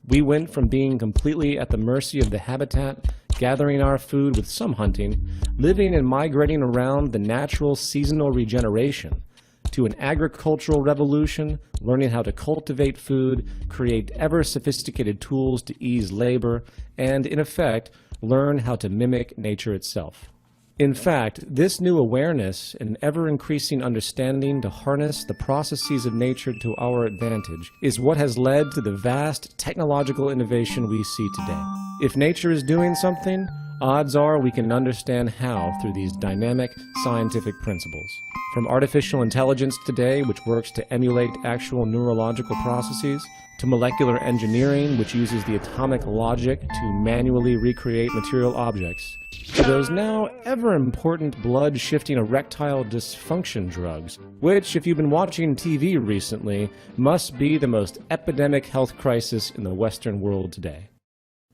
We went from being completely at the mercy of the habitat, gathering our food with some hunting, living and migrating around the natural seasonal regeneration, to an agricultural revolution, learning how to cultivate food, create ever-sophisticated tools to ease labor, and, in effect, learn how to mimic nature itself. In fact, this new awareness and ever-increasing understanding to harness the processes of nature to our advantage is what has led to the vast technological innovation we see today. If nature is doing something, odds are we can understand how through these dynamic scientific principles. From artificial intelligence today, which works to emulate actual neurological processes, to molecular engineering, which uses the atomic logic to manually recreate material objects, to those now ever-important blood-shifting erectile dysfunction drugs, which, if you've been watching TV recently, must be the most epidemic health crisis in the Western world today.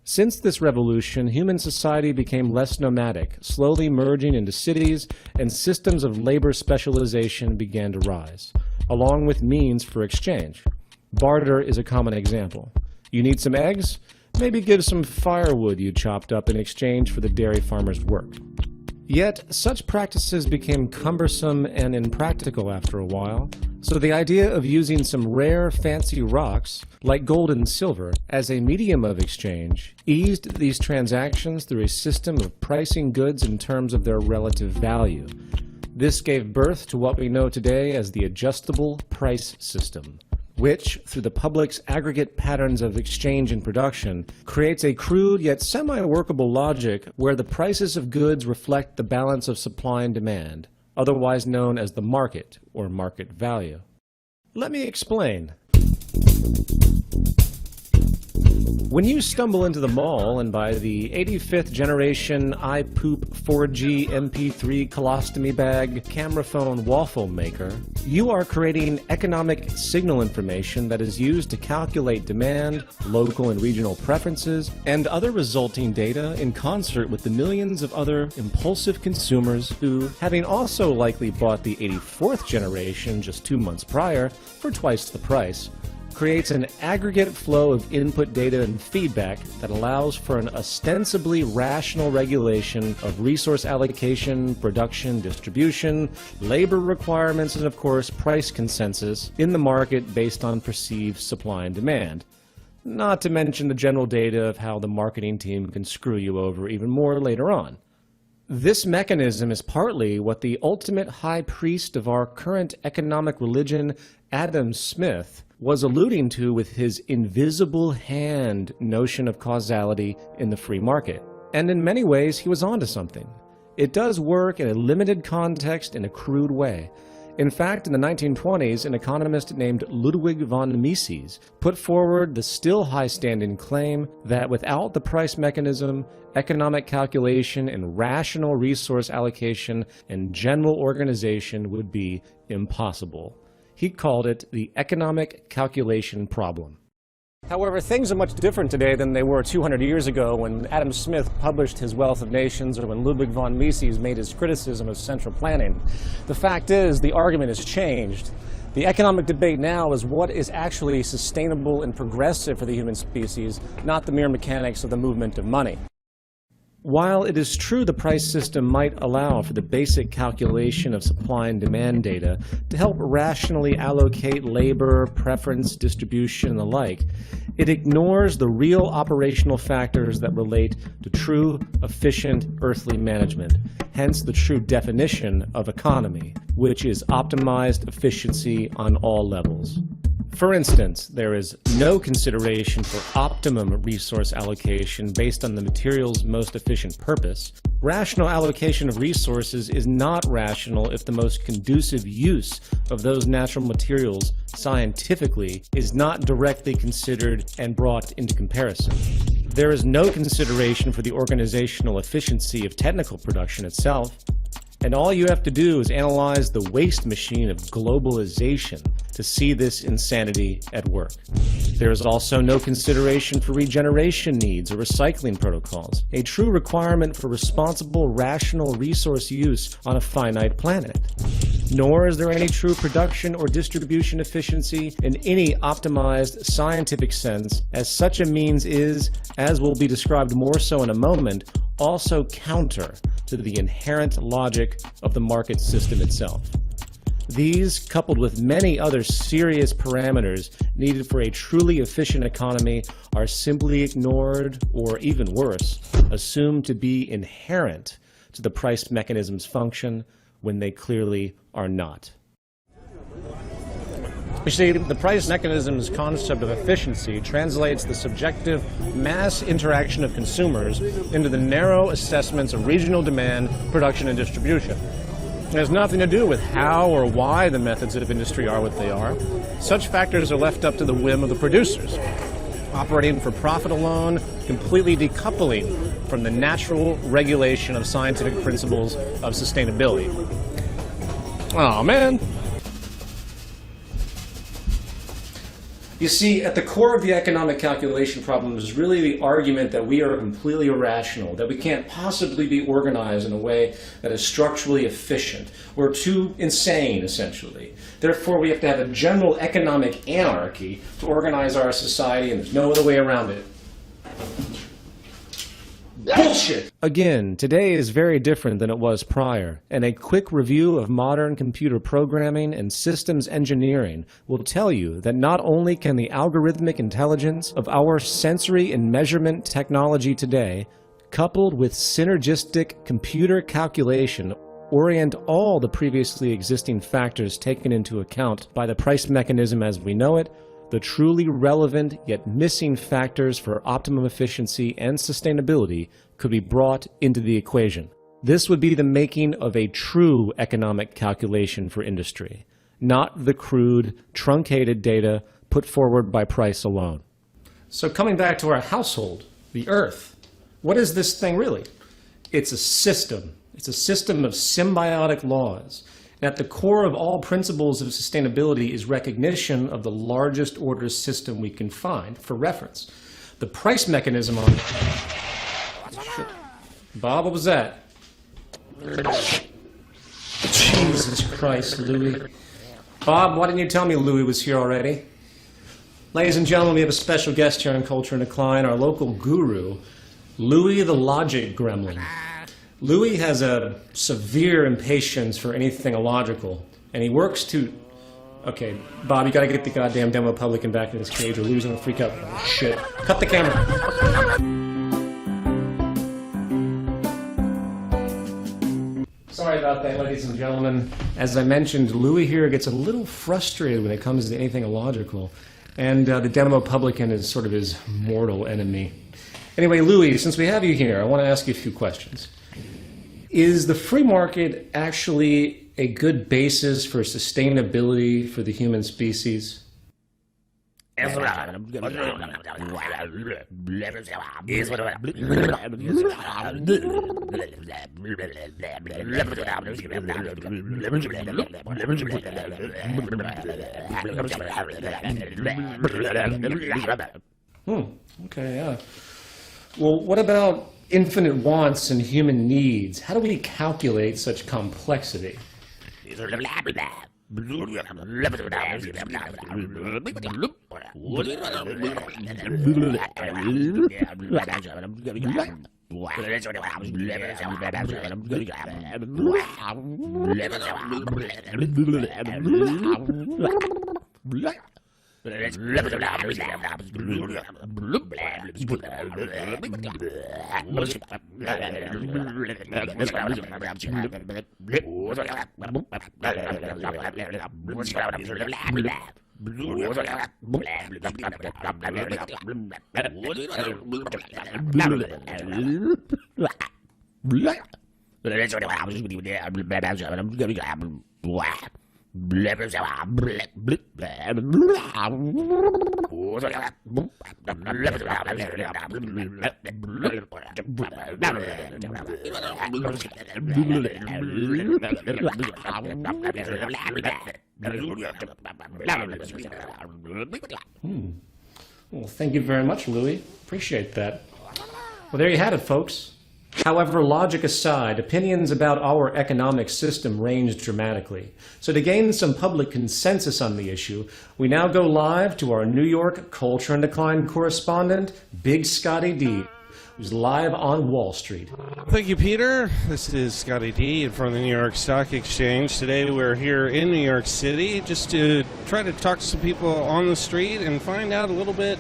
Since this revolution, human society became less nomadic, slowly merging into cities, and systems of labor specialization began to rise, along with means for exchange. Barter is a common example. You need some eggs? Maybe give some firewood you chopped up in exchange for the dairy farmer's work. Yet, such practices became cumbersome and impractical after a while, so the idea of using some rare, fancy rocks, like gold and silver, as a medium of exchange, eased these transactions through a system of pricing goods in terms of their relative value. This gave birth to what we know today as the adjustable price system, which, through the public's aggregate patterns of exchange and production, creates a crude yet semi-workable logic where the prices of goods reflect the balance of supply and demand, otherwise known as the market, or market value. Let me explain. When you stumble into the mall and buy the 85th generation iPoop 4G MP3 colostomy bag camera phone waffle maker, you are creating economic signal information that is used to calculate demand, local and regional preferences, and other resulting data in concert with the millions of other impulsive consumers who, having also likely bought the 84th generation just 2 months prior for twice the price, creates an aggregate flow of input data and feedback that allows for an ostensibly rational regulation of resource allocation, production, distribution, labor requirements, and of course price consensus in the market based on perceived supply and demand. Not to mention the general data of how the marketing team can screw you over even more later on. This mechanism is partly what the ultimate high priest of our current economic religion, Adam Smith, was alluding to with his invisible hand notion of causality in the free market. And in many ways, he was onto something. It does work in a limited context in a crude way. In fact, in the 1920s, an economist named Ludwig von Mises put forward the still high-standing claim that without the price mechanism, economic calculation and rational resource allocation and general organization would be impossible. He called it the economic calculation problem. However, things are much different today than they were 200 years ago when Adam Smith published his Wealth of Nations or when Ludwig von Mises made his criticism of central planning. The fact is, the argument has changed. The economic debate now is what is actually sustainable and progressive for the human species, not the mere mechanics of the movement of money. While it is true the price system might allow for the basic calculation of supply and demand data to help rationally allocate labor, preference, distribution, and the like, it ignores the real operational factors that relate to true, efficient, earthly management, hence the true definition of economy, which is optimized efficiency on all levels. For instance, there is no consideration for optimum resource allocation based on the material's most efficient purpose. Rational allocation of resources is not rational if the most conducive use of those natural materials scientifically is not directly considered and brought into comparison. There is no consideration for the organizational efficiency of technical production itself. And all you have to do is analyze the waste machine of globalization to see this insanity at work. There is also no consideration for regeneration needs or recycling protocols, a true requirement for responsible, rational resource use on a finite planet. Nor is there any true production or distribution efficiency in any optimized scientific sense, as such a means is, as will be described more so in a moment, also counter to the inherent logic of the market system itself. These, coupled with many other serious parameters needed for a truly efficient economy, are simply ignored, or even worse, assumed to be inherent to the price mechanism's function when they clearly are not. You see, the price mechanism's concept of efficiency translates the subjective mass interaction of consumers into the narrow assessments of regional demand, production, and distribution. It has nothing to do with how or why the methods of industry are what they are. Such factors are left up to the whim of the producers, operating for profit alone, completely decoupling from the natural regulation of scientific principles of sustainability. Oh, man. You see, at the core of the economic calculation problem is really the argument that we are completely irrational, that we can't possibly be organized in a way that is structurally efficient. We're too insane, essentially. Therefore, we have to have a general economic anarchy to organize our society, and there's no other way around it. Bullshit! Again, today is very different than it was prior, and a quick review of modern computer programming and systems engineering will tell you that not only can the algorithmic intelligence of our sensory and measurement technology today, coupled with synergistic computer calculation, orient all the previously existing factors taken into account by the price mechanism as we know it, the truly relevant yet missing factors for optimum efficiency and sustainability could be brought into the equation. This would be the making of a true economic calculation for industry, not the crude, truncated data put forward by price alone. So coming back to our household, the Earth, what is this thing really? It's a system. It's a system of symbiotic laws. And at the core of all principles of sustainability is recognition of the largest order system we can find for reference. The price mechanism on... Bob, what was that? Jesus Christ, Louis. Bob, why didn't you tell me Louis was here already? Ladies and gentlemen, we have a special guest here on Culture and Decline, our local guru, Louis the Logic Gremlin. Louis has a severe impatience for anything illogical, and he works to... Okay, Bob, you gotta get the goddamn demo publican back in his cage, or Louis is gonna freak out. Oh, shit. Cut the camera. Sorry about that, ladies and gentlemen. As I mentioned, Louis here gets a little frustrated when it comes to anything illogical, and the demo publican is sort of his mortal enemy. Anyway, Louis, since we have you here, I want to ask you a few questions. Is the free market actually a good basis for sustainability for the human species? Okay, yeah. Well, what about infinite wants and human needs? How do we calculate such complexity? Well, thank you very much, Louis. Appreciate that. Well, there you have it, folks. However, logic aside, opinions about our economic system range dramatically. So to gain some public consensus on the issue, we now go live to our New York Culture and Decline correspondent, Big Scotty D. who's live on Wall Street. Thank you, Peter. This is Scotty D in front of the New York Stock Exchange. Today we're here in New York City just to try to talk to some people on the street and find out a little bit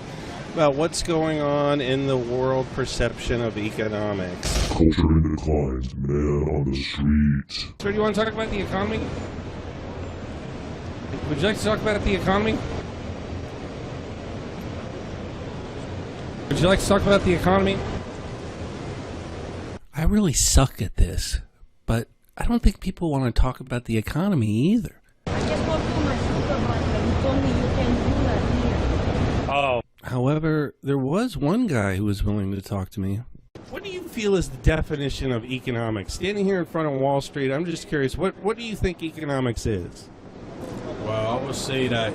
about what's going on in the world perception of economics. Culture in decline, man on the street. Sir, do you want to talk about the economy? Would you like to talk about the economy? Would you like to talk about the economy? I really suck at this, but I don't think people want to talk about the economy either. Oh. However, there was one guy who was willing to talk to me. What do you feel is the definition of economics? Standing here in front of Wall Street, I'm just curious, what do you think economics is? Well, I would say that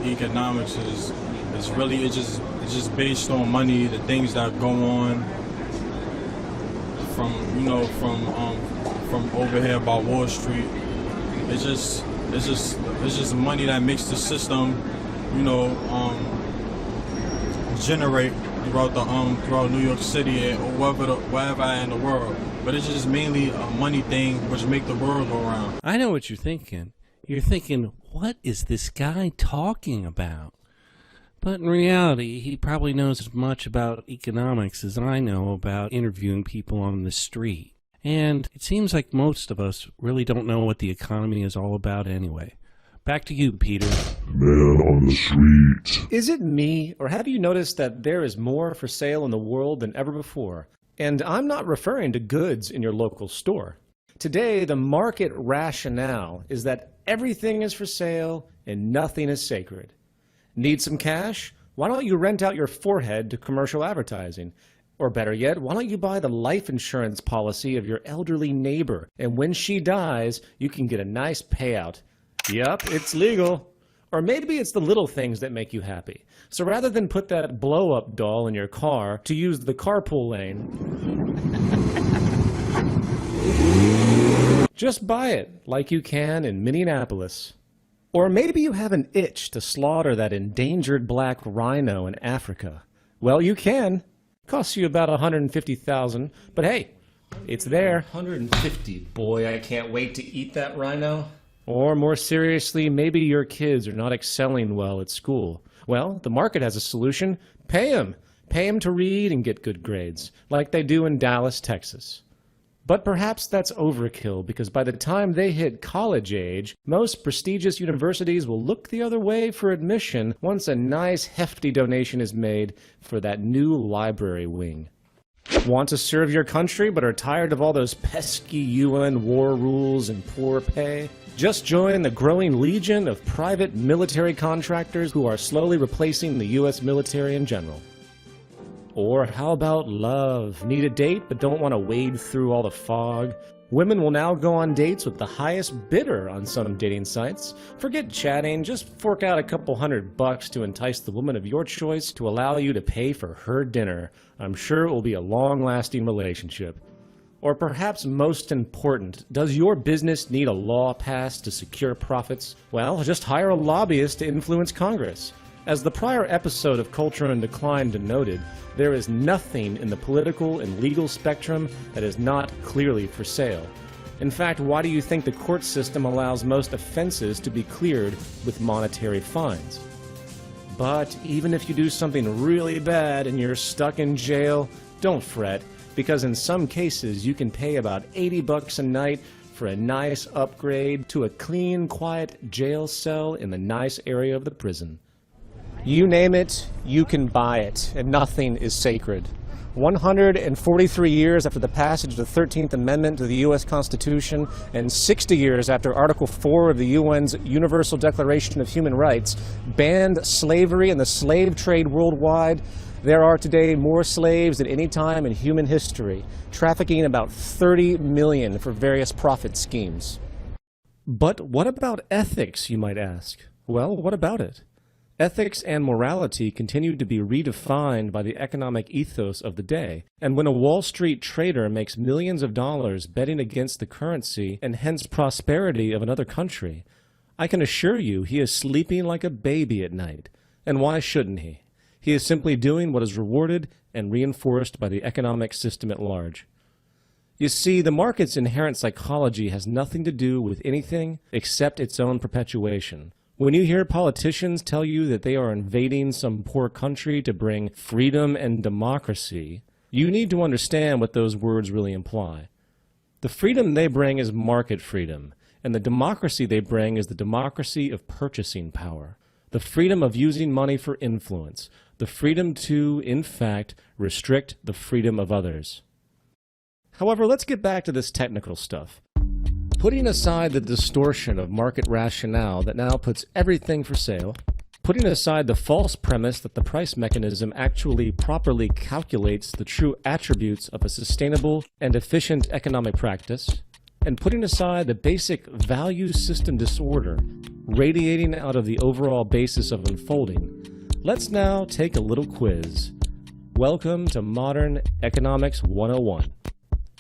economics is really it's just based on money, the things that go on from over here by Wall Street. It's just money that makes the system, generate throughout New York City or wherever in the world. But it's just mainly a money thing which make the world go around. I know what you're thinking. You're thinking, what is this guy talking about? But in reality, he probably knows as much about economics as I know about interviewing people on the street. And it seems like most of us really don't know what the economy is all about anyway. Back to you, Peter. Man on the street. Is it me, or have you noticed that there is more for sale in the world than ever before? And I'm not referring to goods in your local store. Today, the market rationale is that everything is for sale and nothing is sacred. Need some cash? Why don't you rent out your forehead to commercial advertising? Or better yet, why don't you buy the life insurance policy of your elderly neighbor, and when she dies, you can get a nice payout. Yup, it's legal. Or maybe it's the little things that make you happy. So rather than put that blow-up doll in your car to use the carpool lane, just buy it like you can in Minneapolis. Or maybe you have an itch to slaughter that endangered black rhino in Africa. Well, you can. Costs you about $150,000, but hey, it's there. 150, boy, I can't wait to eat that rhino. Or more seriously, maybe your kids are not excelling well at school. Well, the market has a solution. Pay them. Pay them to read and get good grades, like they do in Dallas, Texas. But perhaps that's overkill, because by the time they hit college age, most prestigious universities will look the other way for admission once a nice hefty donation is made for that new library wing. Want to serve your country but are tired of all those pesky UN war rules and poor pay? Just join the growing legion of private military contractors who are slowly replacing the U.S. military in general. Or how about love? Need a date but don't want to wade through all the fog? Women will now go on dates with the highest bidder on some dating sites. Forget chatting, just fork out a couple $100 to entice the woman of your choice to allow you to pay for her dinner. I'm sure it will be a long-lasting relationship. Or perhaps most important, does your business need a law passed to secure profits? Well, just hire a lobbyist to influence Congress. As the prior episode of Culture in Decline denoted, there is nothing in the political and legal spectrum that is not clearly for sale. In fact, why do you think the court system allows most offenses to be cleared with monetary fines? But even if you do something really bad and you're stuck in jail, don't fret, because in some cases you can pay about $80 a night for a nice upgrade to a clean, quiet jail cell in the nice area of the prison. You name it, you can buy it, and nothing is sacred. 143 years after the passage of the 13th Amendment to the U.S. Constitution, and 60 years after Article 4 of the UN's Universal Declaration of Human Rights banned slavery and the slave trade worldwide, there are today more slaves than any time in human history, trafficking about 30 million for various profit schemes. But what about ethics, you might ask? Well, what about it? Ethics and morality continue to be redefined by the economic ethos of the day, and when a Wall Street trader makes millions of dollars betting against the currency and hence prosperity of another country, I can assure you he is sleeping like a baby at night. And why shouldn't he? He is simply doing what is rewarded and reinforced by the economic system at large. You see, the market's inherent psychology has nothing to do with anything except its own perpetuation. When you hear politicians tell you that they are invading some poor country to bring freedom and democracy, you need to understand what those words really imply. The freedom they bring is market freedom, and the democracy they bring is the democracy of purchasing power, the freedom of using money for influence, the freedom to, in fact, restrict the freedom of others. However, let's get back to this technical stuff. Putting aside the distortion of market rationale that now puts everything for sale, putting aside the false premise that the price mechanism actually properly calculates the true attributes of a sustainable and efficient economic practice, and putting aside the basic value system disorder radiating out of the overall basis of unfolding, let's now take a little quiz. Welcome to Modern Economics 101.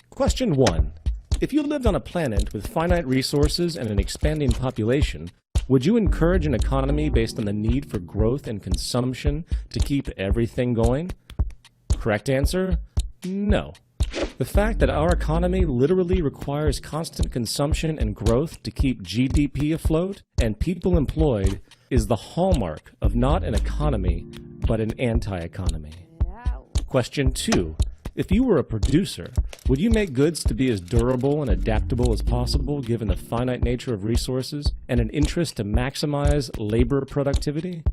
Question 1. If you lived on a planet with finite resources and an expanding population, would you encourage an economy based on the need for growth and consumption to keep everything going? Correct answer? No. The fact that our economy literally requires constant consumption and growth to keep GDP afloat and people employed is the hallmark of not an economy, but an anti-economy. Question 2. If you were a producer, would you make goods to be as durable and adaptable as possible given the finite nature of resources and an interest to maximize labor productivity?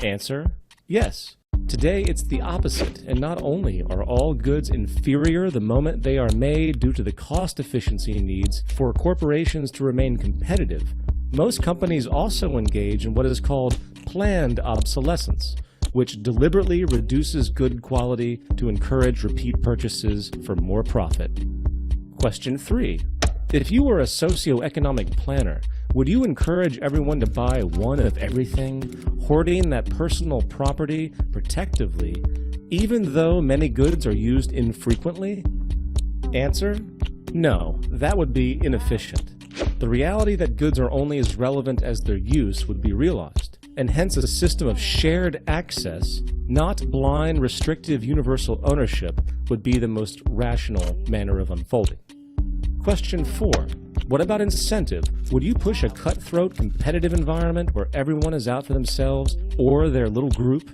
Answer: yes. Today it's the opposite, and not only are all goods inferior the moment they are made due to the cost efficiency needs for corporations to remain competitive, most companies also engage in what is called planned obsolescence, which deliberately reduces good quality to encourage repeat purchases for more profit. Question 3. If you were a socioeconomic planner, would you encourage everyone to buy one of everything, hoarding that personal property protectively, even though many goods are used infrequently? Answer: no, that would be inefficient. The reality that goods are only as relevant as their use would be realized, and hence a system of shared access, not blind, restrictive, universal ownership, would be the most rational manner of unfolding. Question 4. What about incentive? Would you push a cutthroat competitive environment where everyone is out for themselves or their little group?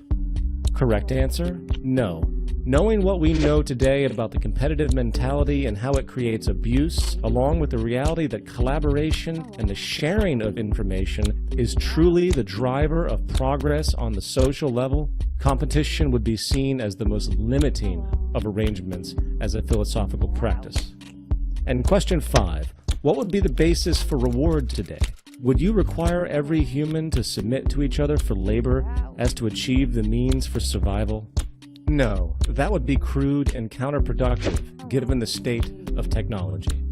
Correct answer: no. Knowing what we know today about the competitive mentality and how it creates abuse, along with the reality that collaboration and the sharing of information is truly the driver of progress on the social level, competition would be seen as the most limiting of arrangements as a philosophical practice. And question 5. What would be the basis for reward today? Would you require every human to submit to each other for labor as to achieve the means for survival? No, that would be crude and counterproductive given the state of technology.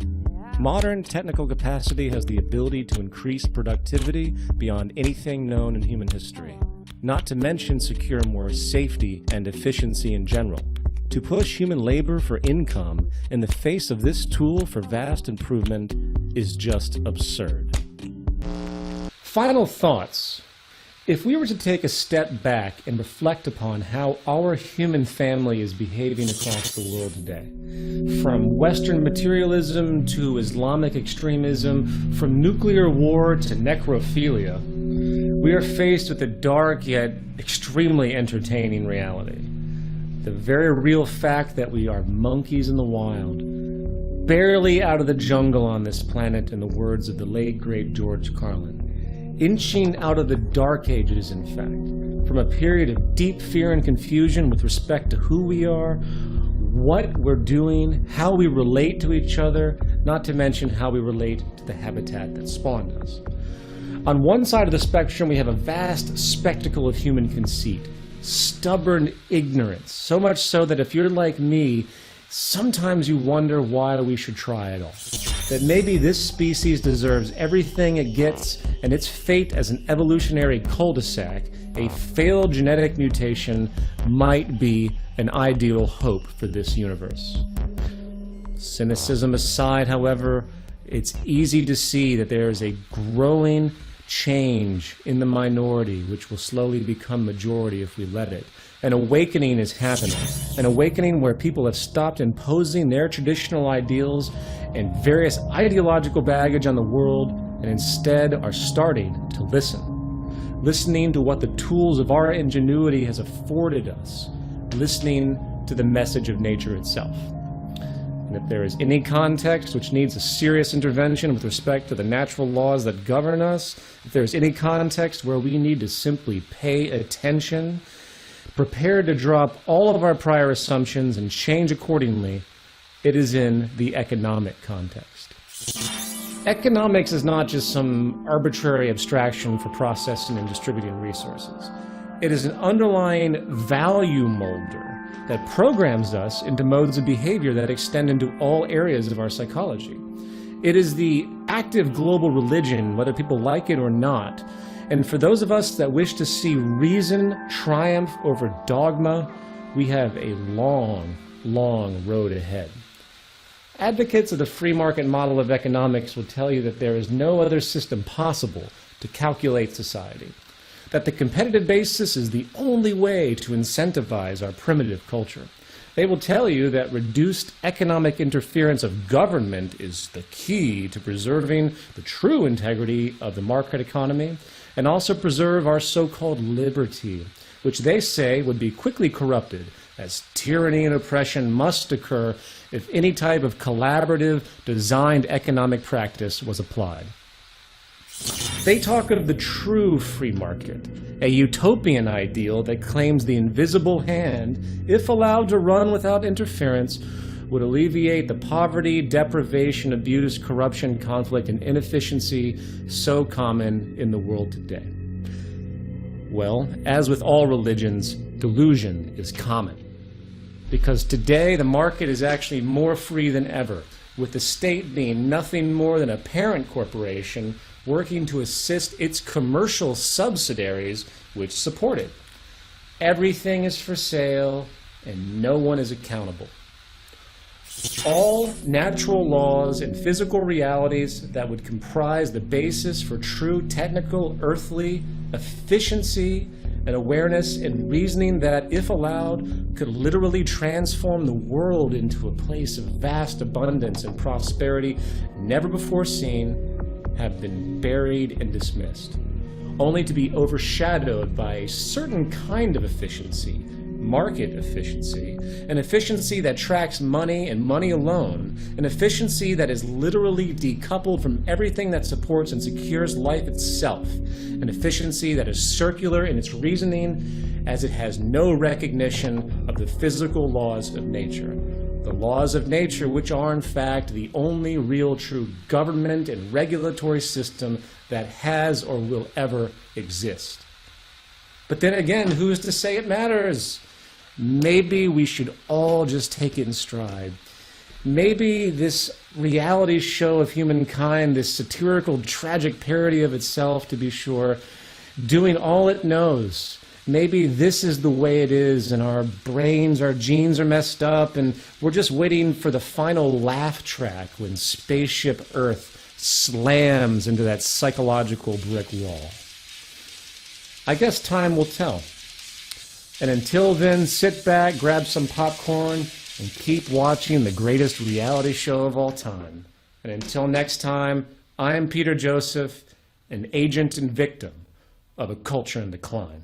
Modern technical capacity has the ability to increase productivity beyond anything known in human history, not to mention secure more safety and efficiency in general. To push human labor for income in the face of this tool for vast improvement is just absurd. Final thoughts. If we were to take a step back and reflect upon how our human family is behaving across the world today, from Western materialism to Islamic extremism, from nuclear war to necrophilia, we are faced with a dark yet extremely entertaining reality. The very real fact that we are monkeys in the wild, barely out of the jungle on this planet, in the words of the late great George Carlin. Inching out of the dark ages, in fact, from a period of deep fear and confusion with respect to who we are, what we're doing, how we relate to each other, not to mention how we relate to the habitat that spawned us. On one side of the spectrum, we have a vast spectacle of human conceit, stubborn ignorance, so much so that if you're like me, sometimes you wonder why we should try at all. That maybe this species deserves everything it gets, and its fate as an evolutionary cul-de-sac, a failed genetic mutation, might be an ideal hope for this universe. Cynicism aside, however, it's easy to see that there is a growing change in the minority, which will slowly become majority if we let it. An awakening is happening. An awakening where people have stopped imposing their traditional ideals and various ideological baggage on the world and instead are starting to listen. Listening to what the tools of our ingenuity has afforded us. Listening to the message of nature itself. And if there is any context which needs a serious intervention with respect to the natural laws that govern us, if there is any context where we need to simply pay attention, prepared to drop all of our prior assumptions and change accordingly, it is in the economic context. Economics is not just some arbitrary abstraction for processing and distributing resources. It is an underlying value molder that programs us into modes of behavior that extend into all areas of our psychology. It is the active global religion, whether people like it or not. And for those of us that wish to see reason triumph over dogma, we have a long, long road ahead. Advocates of the free market model of economics will tell you that there is no other system possible to calculate society, that the competitive basis is the only way to incentivize our primitive culture. They will tell you that reduced economic interference of government is the key to preserving the true integrity of the market economy and also preserve our so-called liberty, which they say would be quickly corrupted as tyranny and oppression must occur if any type of collaborative, designed economic practice was applied. They talk of the true free market, a utopian ideal that claims the invisible hand, if allowed to run without interference, would alleviate the poverty, deprivation, abuse, corruption, conflict, and inefficiency so common in the world today. Well, as with all religions, delusion is common. Because today the market is actually more free than ever, with the state being nothing more than a parent corporation working to assist its commercial subsidiaries which support it. Everything is for sale and no one is accountable. All natural laws and physical realities that would comprise the basis for true technical, earthly efficiency and awareness and reasoning that, if allowed, could literally transform the world into a place of vast abundance and prosperity never before seen, have been buried and dismissed, only to be overshadowed by a certain kind of efficiency, market efficiency, an efficiency that tracks money and money alone, an efficiency that is literally decoupled from everything that supports and secures life itself, an efficiency that is circular in its reasoning as it has no recognition of the physical laws of nature. The laws of nature, which are in fact the only real true government and regulatory system that has or will ever exist. But then again, who's to say it matters? Maybe we should all just take it in stride. Maybe this reality show of humankind, this satirical, tragic parody of itself, to be sure, doing all it knows, maybe this is the way it is, and our brains, our genes are messed up, and we're just waiting for the final laugh track when Spaceship Earth slams into that psychological brick wall. I guess time will tell. And until then, sit back, grab some popcorn, and keep watching the greatest reality show of all time. And until next time, I am Peter Joseph, an agent and victim of a culture in decline.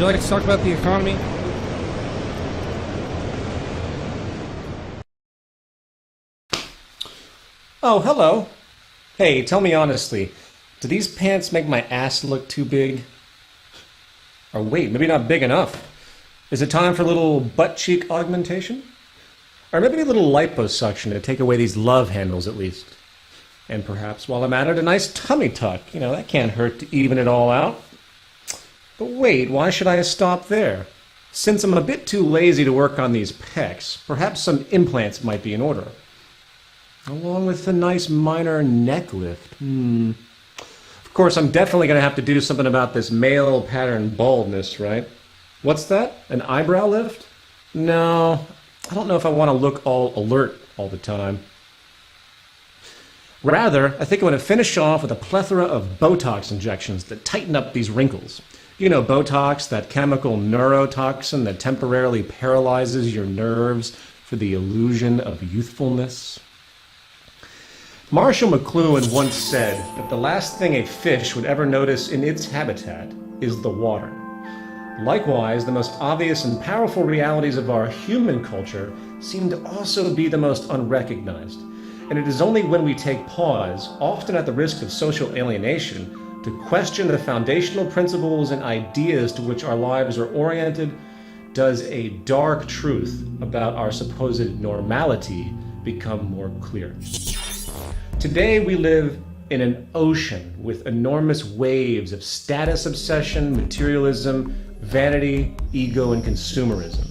Would you like to talk about the economy? Oh, hello. Hey, tell me honestly, do these pants make my ass look too big? Or wait, maybe not big enough. Is it time for a little butt cheek augmentation? Or maybe a little liposuction to take away these love handles at least. And perhaps while I'm at it, a nice tummy tuck. You know, that can't hurt to even it all out. But wait, why should I stop there? Since I'm a bit too lazy to work on these pecs, perhaps some implants might be in order. Along with a nice minor neck lift. Of course, I'm definitely going to have to do something about this male pattern baldness, right? What's that? An eyebrow lift? No, I don't know if I want to look all alert all the time. Rather, I think I'm going to finish off with a plethora of Botox injections that tighten up these wrinkles. You know, Botox, that chemical neurotoxin that temporarily paralyzes your nerves for the illusion of youthfulness. Marshall McLuhan once said that the last thing a fish would ever notice in its habitat is the water. Likewise, the most obvious and powerful realities of our human culture seem to also be the most unrecognized. And it is only when we take pause, often at the risk of social alienation, to question the foundational principles and ideas to which our lives are oriented, does a dark truth about our supposed normality become more clear. Today we live in an ocean with enormous waves of status obsession, materialism, vanity, ego, and consumerism.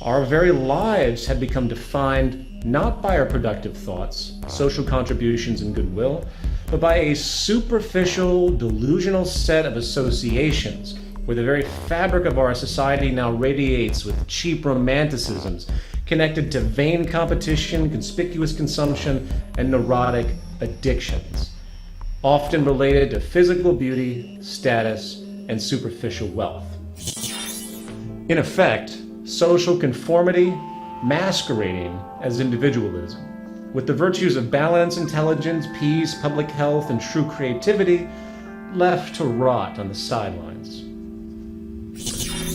Our very lives have become defined not by our productive thoughts, social contributions, and goodwill, but by a superficial, delusional set of associations where the very fabric of our society now radiates with cheap romanticisms connected to vain competition, conspicuous consumption, and neurotic addictions, often related to physical beauty, status, and superficial wealth. In effect, social conformity masquerading as individualism, with the virtues of balance, intelligence, peace, public health, and true creativity left to rot on the sidelines.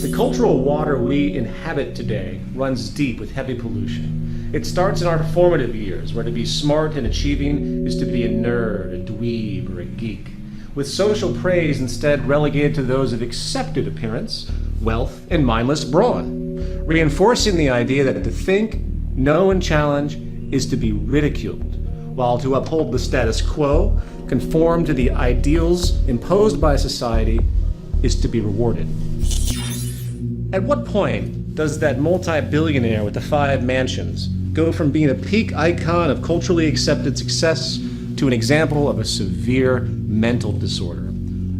The cultural water we inhabit today runs deep with heavy pollution. It starts in our formative years, where to be smart and achieving is to be a nerd, a dweeb, or a geek, with social praise instead relegated to those of accepted appearance, wealth, and mindless brawn, reinforcing the idea that to think, know, and challenge is to be ridiculed, while to uphold the status quo, conform to the ideals imposed by society, is to be rewarded. At what point does that multi-billionaire with the 5 mansions go from being a peak icon of culturally accepted success to an example of a severe mental disorder,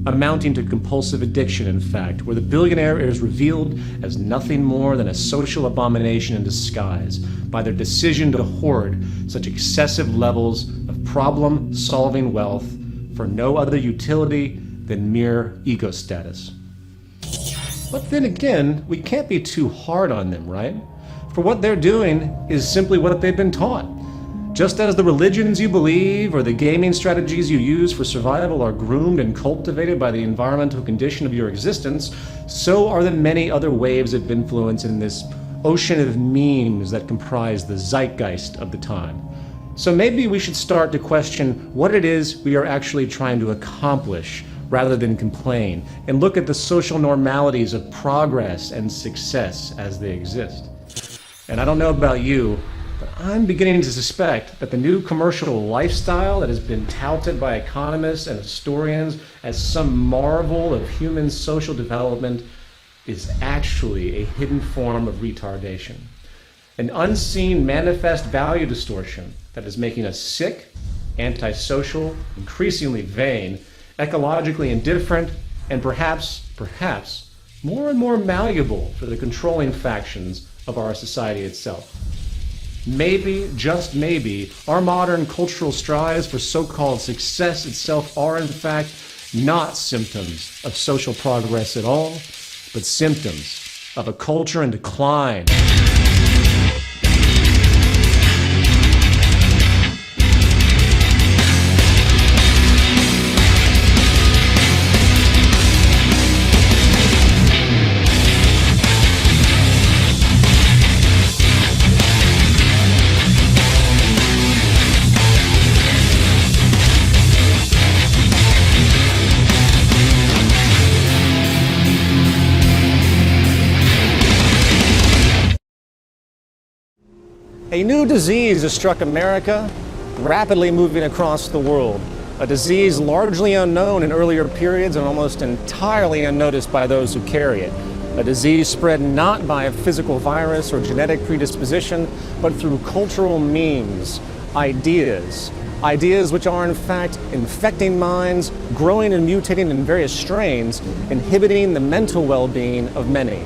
amounting to compulsive addiction, in fact, where the billionaire is revealed as nothing more than a social abomination in disguise by their decision to hoard such excessive levels of problem-solving wealth for no other utility than mere ego status? But then again, we can't be too hard on them, right? For what they're doing is simply what they've been taught. Just as the religions you believe or the gaming strategies you use for survival are groomed and cultivated by the environmental condition of your existence, so are the many other waves of influence in this ocean of memes that comprise the zeitgeist of the time. So maybe we should start to question what it is we are actually trying to accomplish rather than complain, and look at the social normalities of progress and success as they exist. And I don't know about you, but I'm beginning to suspect that the new commercial lifestyle that has been touted by economists and historians as some marvel of human social development is actually a hidden form of retardation. An unseen manifest value distortion that is making us sick, antisocial, increasingly vain, ecologically indifferent, and perhaps more and more malleable for the controlling factions of our society itself. Maybe, just maybe, our modern cultural strives for so-called success itself are in fact not symptoms of social progress at all, but symptoms of a culture in decline. A new disease has struck America, rapidly moving across the world. A disease largely unknown in earlier periods and almost entirely unnoticed by those who carry it. A disease spread not by a physical virus or genetic predisposition, but through cultural memes, ideas which are in fact infecting minds, growing and mutating in various strains, inhibiting the mental well-being of many.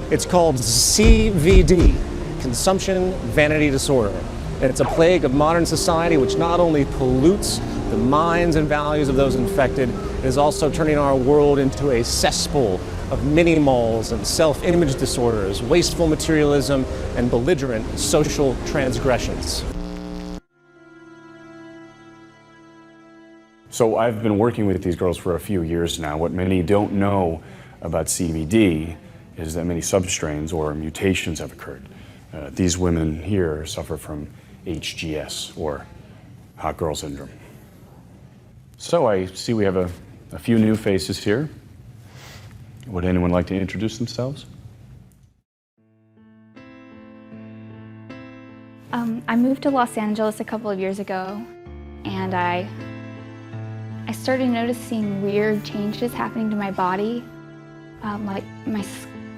It's called CVD, Consumption Vanity Disorder. And it's a plague of modern society which not only pollutes the minds and values of those infected, it is also turning our world into a cesspool of mini-malls and self-image disorders, wasteful materialism, and belligerent social transgressions. So I've been working with these girls for a few years now. What many don't know about CVD is that many substrains or mutations have occurred. These women here suffer from HGS, or hot girl syndrome. So I see we have a few new faces here. Would anyone like to introduce themselves? I moved to Los Angeles a couple of years ago, and I started noticing weird changes happening to my body. Like my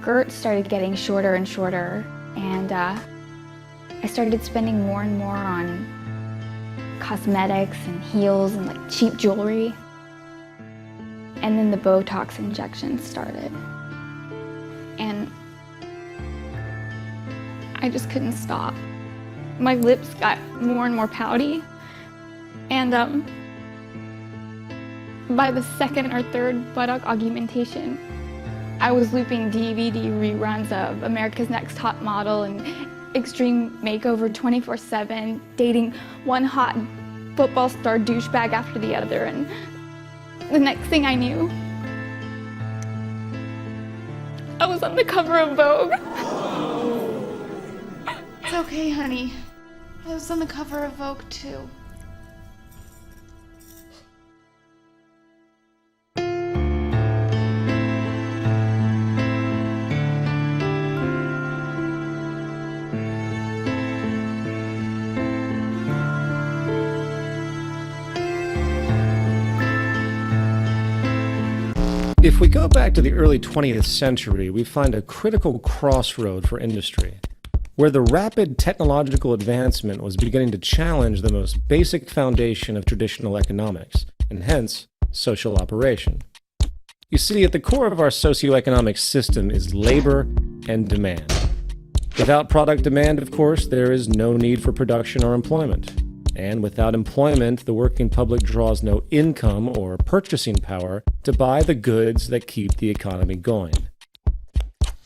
skirt started getting shorter and shorter, and I started spending more and more on cosmetics and heels and like cheap jewelry. And then the Botox injections started. And I just couldn't stop. My lips got more and more pouty. And by the second or third buttock augmentation, I was looping DVD reruns of America's Next Top Model and Extreme Makeover 24/7, dating one hot football star douchebag after the other. And the next thing I knew, I was on the cover of Vogue. It's okay, honey. I was on the cover of Vogue, too. If we go back to the early 20th century, we find a critical crossroad for industry, where the rapid technological advancement was beginning to challenge the most basic foundation of traditional economics, and hence, social operation. You see, at the core of our socioeconomic system is labor and demand. Without product demand, of course, there is no need for production or employment. And without employment, the working public draws no income or purchasing power to buy the goods that keep the economy going.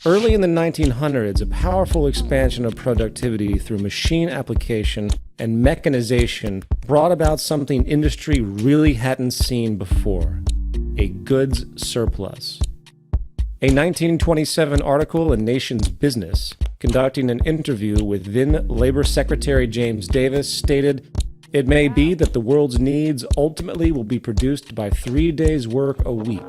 Early in the 1900s, a powerful expansion of productivity through machine application and mechanization brought about something industry really hadn't seen before: a goods surplus. A 1927 article in Nation's Business, conducting an interview with then Labor Secretary James Davis, stated, "It may be that the world's needs ultimately will be produced by 3 days' work a week."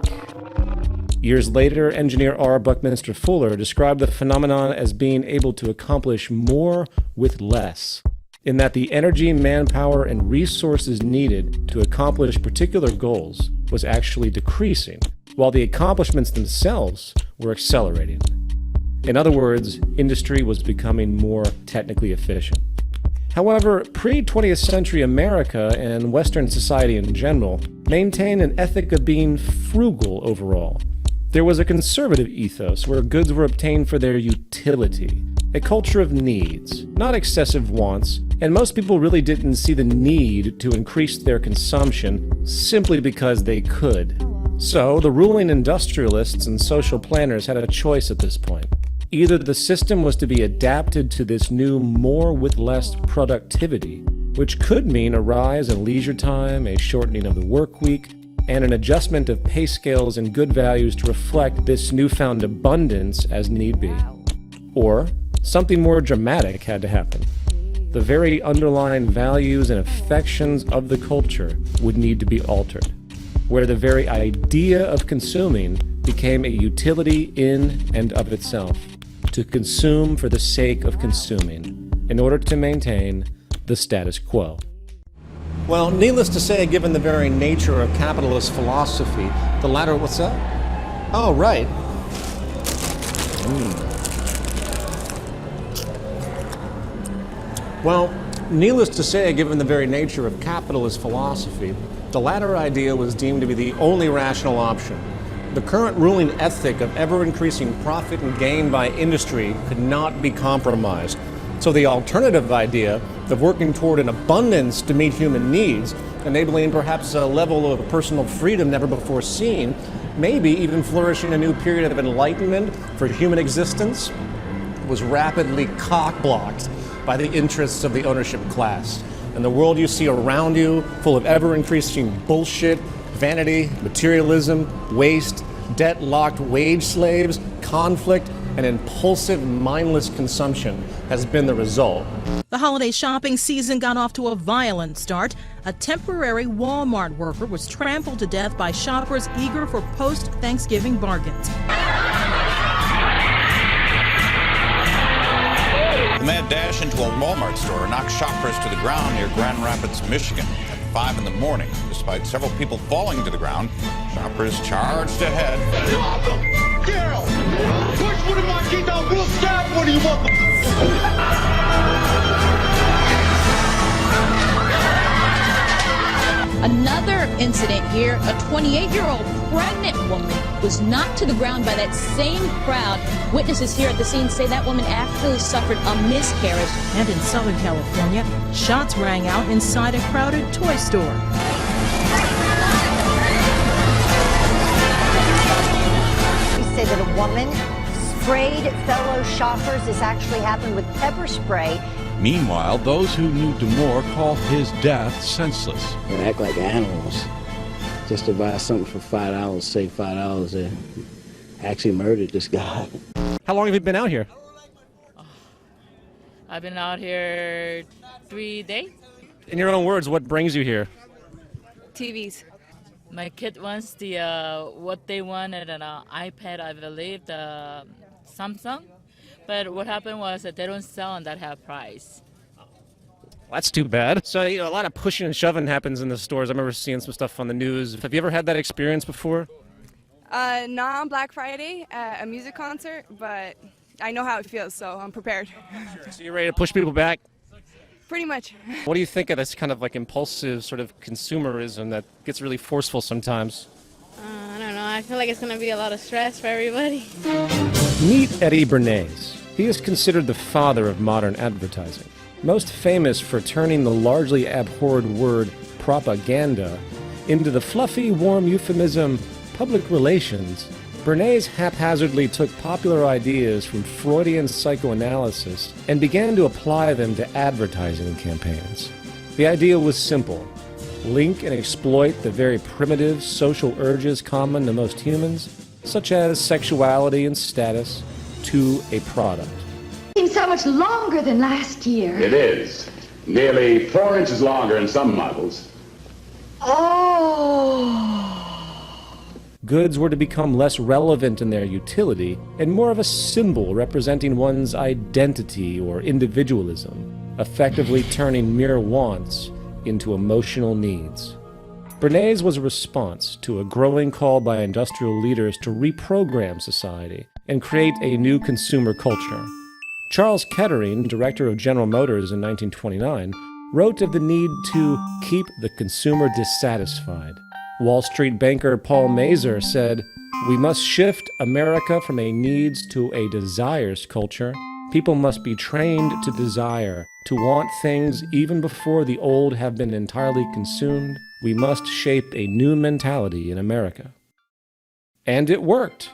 Years later, engineer R. Buckminster Fuller described the phenomenon as being able to accomplish more with less, in that the energy, manpower, and resources needed to accomplish particular goals was actually decreasing, while the accomplishments themselves were accelerating. In other words, industry was becoming more technically efficient. However, pre-20th century America and Western society in general maintained an ethic of being frugal overall. There was a conservative ethos where goods were obtained for their utility, a culture of needs, not excessive wants, and most people really didn't see the need to increase their consumption simply because they could. So, the ruling industrialists and social planners had a choice at this point. Either the system was to be adapted to this new more with less productivity, which could mean a rise in leisure time, a shortening of the work week, and an adjustment of pay scales and good values to reflect this newfound abundance as need be. Or something more dramatic had to happen. The very underlying values and affections of the culture would need to be altered, where the very idea of consuming became a utility in and of itself, to consume for the sake of consuming. in order to maintain the status quo. Well, needless to say, given the very nature of capitalist philosophy, the latter, what's that? Oh, right. Well, needless to say, given the very nature of capitalist philosophy, the latter idea was deemed to be the only rational option. The current ruling ethic of ever-increasing profit and gain by industry could not be compromised. So the alternative idea of working toward an abundance to meet human needs, enabling perhaps a level of personal freedom never before seen, maybe even flourishing a new period of enlightenment for human existence, was rapidly cock-blocked by the interests of the ownership class. And the world you see around you, full of ever-increasing bullshit, vanity, materialism, waste, debt-locked wage slaves, conflict, and impulsive, mindless consumption has been the result. The holiday shopping season got off to a violent start. A temporary Walmart worker was trampled to death by shoppers eager for post-Thanksgiving bargains. The man dashed into a Walmart store and knocked shoppers to the ground near Grand Rapids, Michigan at 5 in the morning. Despite several people falling to the ground, shoppers charged ahead. You're awesome! Daryl! Push one of my kids out, we'll stab one of you Another incident here, a 28-year-old pregnant woman was knocked to the ground by that same crowd. Witnesses here at the scene say that woman actually suffered a miscarriage. And in Southern California, shots rang out inside a crowded toy store. He said that a woman sprayed fellow shoppers. This actually happened with pepper spray. Meanwhile, those who knew Damore called his death senseless. They act like animals. Just to buy something for $5, say $5, they actually murdered this guy. How long have you been out here? I've been out here 3 days. In your own words, what brings you here? TVs. My kid wants what they wanted, an iPad, I believe, the Samsung. But what happened was that they don't sell on that half price. That's too bad. So, a lot of pushing and shoving happens in the stores. I remember seeing some stuff on the news. Have you ever had that experience before? Not on Black Friday at a music concert, but I know how it feels, so I'm prepared. So you're ready to push people back? Pretty much. What do you think of this kind of like impulsive sort of consumerism that gets really forceful sometimes? I don't know. I feel like it's going to be a lot of stress for everybody. Meet Eddie Bernays. He is considered the father of modern advertising. Most famous for turning the largely abhorred word propaganda into the fluffy, warm euphemism public relations, Bernays haphazardly took popular ideas from Freudian psychoanalysis and began to apply them to advertising campaigns. The idea was simple: link and exploit the very primitive social urges common to most humans, such as sexuality and status, to a product. Seems so much longer than last year. It is. Nearly 4 inches longer in some models. Oh. Goods were to become less relevant in their utility and more of a symbol representing one's identity or individualism, effectively turning mere wants into emotional needs. Bernays was a response to a growing call by industrial leaders to reprogram society and create a new consumer culture. Charles Kettering, director of General Motors in 1929, wrote of the need to keep the consumer dissatisfied. Wall Street banker Paul Mazur said, "We must shift America from a needs to a desires culture. People must be trained to desire, to want things even before the old have been entirely consumed. We must shape a new mentality in America." And it worked.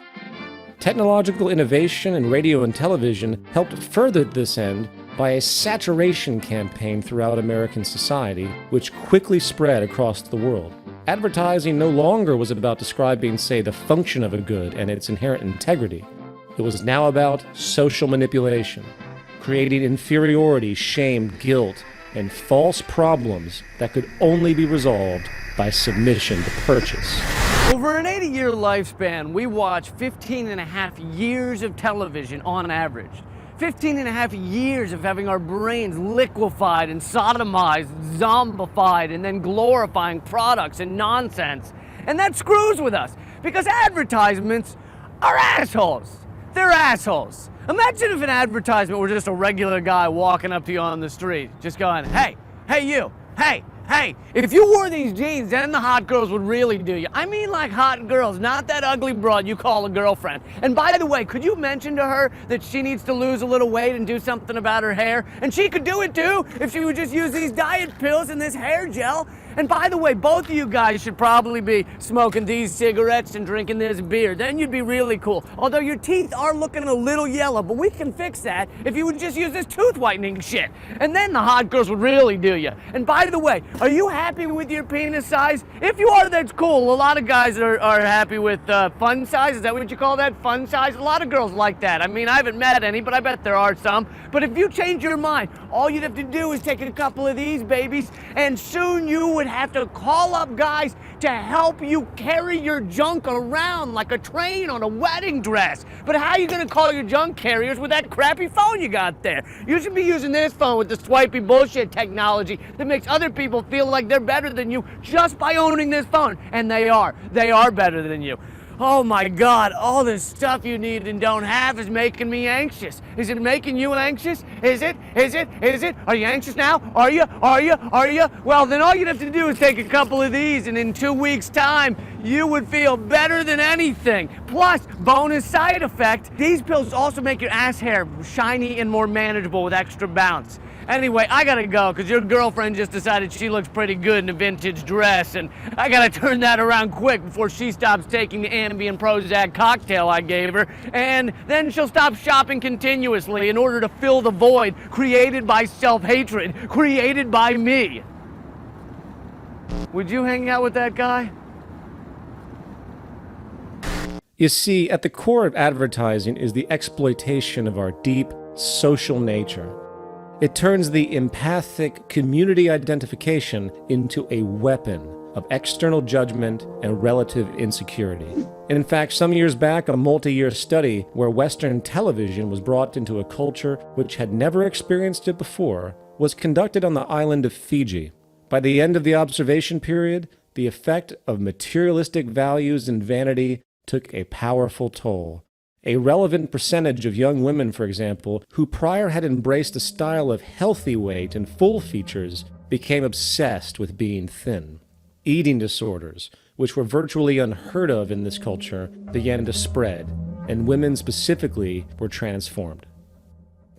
Technological innovation in radio and television helped further this end by a saturation campaign throughout American society, which quickly spread across the world. Advertising no longer was about describing, say, the function of a good and its inherent integrity. It was now about social manipulation, creating inferiority, shame, guilt, and false problems that could only be resolved by submission to purchase. Over an 80-year lifespan, we watch 15 and a half years of television on average. 15 and a half years of having our brains liquefied and sodomized, zombified, and then glorifying products and nonsense. And that screws with us, because advertisements are assholes. They're assholes. Imagine if an advertisement were just a regular guy walking up to you on the street, just going, hey, hey you, hey, if you wore these jeans, then the hot girls would really do you. I mean like hot girls, not that ugly broad you call a girlfriend. And by the way, could you mention to her that she needs to lose a little weight and do something about her hair? And she could do it too if she would just use these diet pills and this hair gel. And by the way, both of you guys should probably be smoking these cigarettes and drinking this beer. Then you'd be really cool. Although your teeth are looking a little yellow, but we can fix that if you would just use this tooth whitening shit. And then the hot girls would really do you. And by the way, are you happy with your penis size? If you are, that's cool. A lot of guys are happy with fun size. Is that what you call that? Fun size? A lot of girls like that. I mean, I haven't met any, but I bet there are some. But if you change your mind, all you'd have to do is take a couple of these babies, and soon you would have to call up guys to help you carry your junk around like a train on a wedding dress. But how are you gonna call your junk carriers with that crappy phone you got there? You should be using this phone with the swipey bullshit technology that makes other people feel like they're better than you just by owning this phone. And they are better than you. Oh my God, all this stuff you need and don't have is making me anxious. Is it making you anxious? Is it? Are you anxious now? Are you? Well, then all you'd have to do is take a couple of these, and in 2 weeks' time, you would feel better than anything. Plus, bonus side effect, these pills also make your ass hair shiny and more manageable with extra bounce. Anyway, I gotta go, because your girlfriend just decided she looks pretty good in a vintage dress, and I gotta turn that around quick before she stops taking the Ambien Prozac cocktail I gave her, and then she'll stop shopping continuously in order to fill the void created by self-hatred, created by me. Would you hang out with that guy? You see, at the core of advertising is the exploitation of our deep social nature. It turns the empathic community identification into a weapon of external judgment and relative insecurity. And in fact, some years back, a multi-year study where Western television was brought into a culture which had never experienced it before was conducted on the island of Fiji. By the end of the observation period, the effect of materialistic values and vanity took a powerful toll. A relevant percentage of young women, for example, who prior had embraced a style of healthy weight and full features, became obsessed with being thin. Eating disorders, which were virtually unheard of in this culture, began to spread, and women specifically were transformed.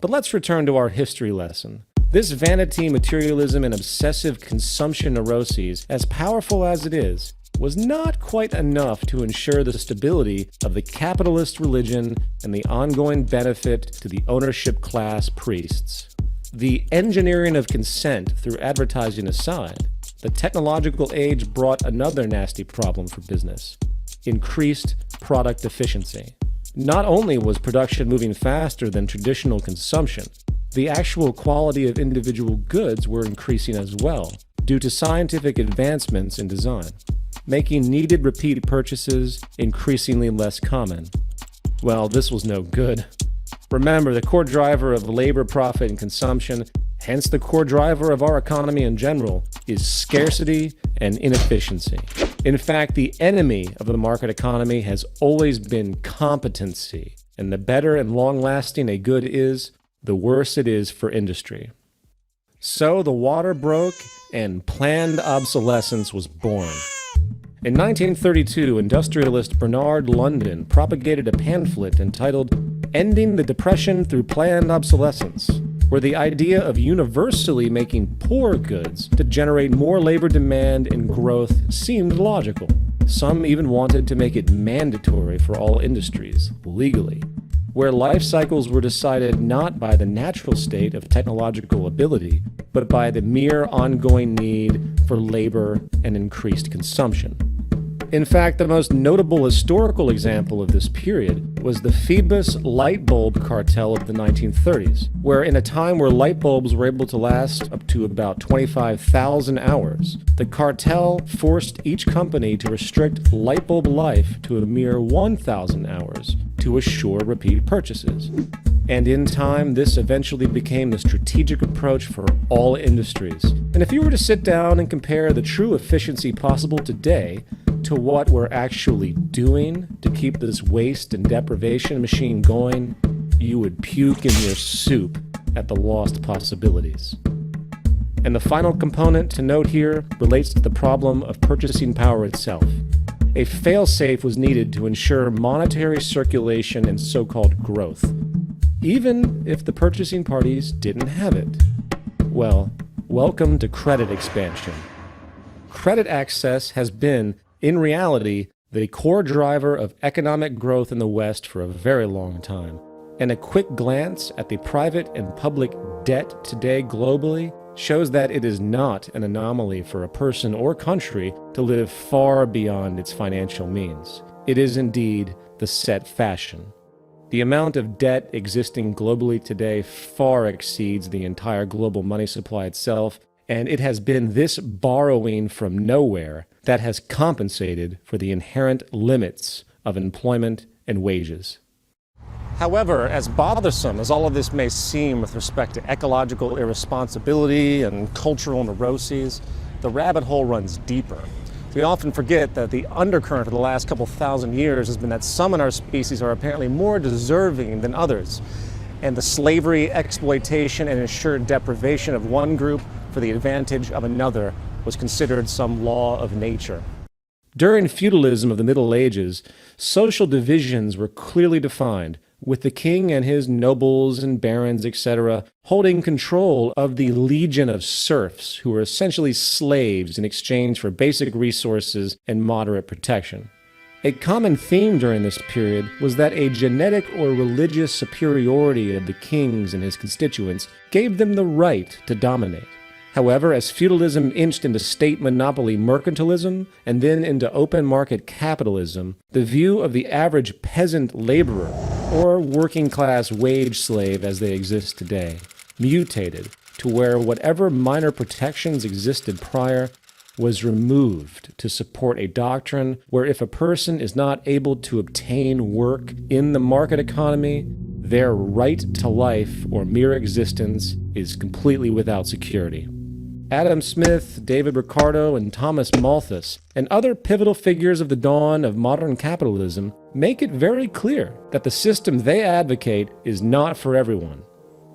But let's return to our history lesson. This vanity, materialism, and obsessive consumption neuroses, as powerful as it is, was not quite enough to ensure the stability of the capitalist religion and the ongoing benefit to the ownership class priests. The engineering of consent through advertising aside, the technological age brought another nasty problem for business: increased product efficiency. Not only was production moving faster than traditional consumption, the actual quality of individual goods were increasing as well, due to scientific advancements in design, making needed repeat purchases increasingly less common. Well, this was no good. Remember, the core driver of labor, profit, and consumption, hence the core driver of our economy in general, is scarcity and inefficiency. In fact, the enemy of the market economy has always been competency, and the better and long-lasting a good is, the worse it is for industry. So the water broke, and planned obsolescence was born. In 1932, industrialist Bernard London propagated a pamphlet entitled Ending the Depression Through Planned Obsolescence, where the idea of universally making poor goods to generate more labor demand and growth seemed logical. Some even wanted to make it mandatory for all industries, legally, where life cycles were decided not by the natural state of technological ability, but by the mere ongoing need for labor and increased consumption. In fact, the most notable historical example of this period was the Phoebus light bulb cartel of the 1930s, where in a time where light bulbs were able to last up to about 25,000 hours, the cartel forced each company to restrict light bulb life to a mere 1,000 hours to assure repeat purchases. And in time, this eventually became the strategic approach for all industries. And if you were to sit down and compare the true efficiency possible today to what we're actually doing to keep this waste and deprivation machine going, you would puke in your soup at the lost possibilities. And the final component to note here relates to the problem of purchasing power itself. A fail-safe was needed to ensure monetary circulation and so-called growth, even if the purchasing parties didn't have it. Well, welcome to credit expansion. Credit access has been, in reality, the core driver of economic growth in the West for a very long time. And a quick glance at the private and public debt today globally shows that it is not an anomaly for a person or country to live far beyond its financial means. It is indeed the set fashion. The amount of debt existing globally today far exceeds the entire global money supply itself, and it has been this borrowing from nowhere that has compensated for the inherent limits of employment and wages. However, as bothersome as all of this may seem with respect to ecological irresponsibility and cultural neuroses, the rabbit hole runs deeper. We often forget that the undercurrent of the last couple thousand years has been that some in our species are apparently more deserving than others, and the slavery, exploitation, and ensured deprivation of one group for the advantage of another was considered some law of nature. During feudalism of the Middle Ages, social divisions were clearly defined, with the king and his nobles and barons, etc., holding control of the legion of serfs who were essentially slaves in exchange for basic resources and moderate protection. A common theme during this period was that a genetic or religious superiority of the kings and his constituents gave them the right to dominate. However, as feudalism inched into state monopoly mercantilism and then into open market capitalism, the view of the average peasant laborer, or working class wage slave as they exist today, mutated to where whatever minor protections existed prior was removed to support a doctrine where if a person is not able to obtain work in the market economy, their right to life or mere existence is completely without security. Adam Smith, David Ricardo, and Thomas Malthus, and other pivotal figures of the dawn of modern capitalism make it very clear that the system they advocate is not for everyone.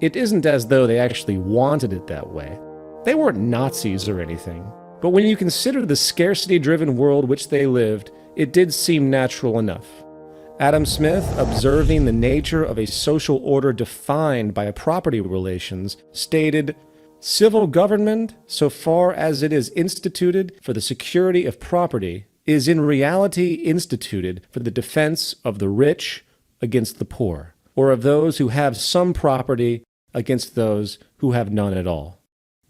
It isn't as though they actually wanted it that way. They weren't Nazis or anything. But when you consider the scarcity-driven world which they lived, it did seem natural enough. Adam Smith, observing the nature of a social order defined by property relations, stated, "Civil government, so far as it is instituted for the security of property, is in reality instituted for the defense of the rich against the poor, or of those who have some property against those who have none at all."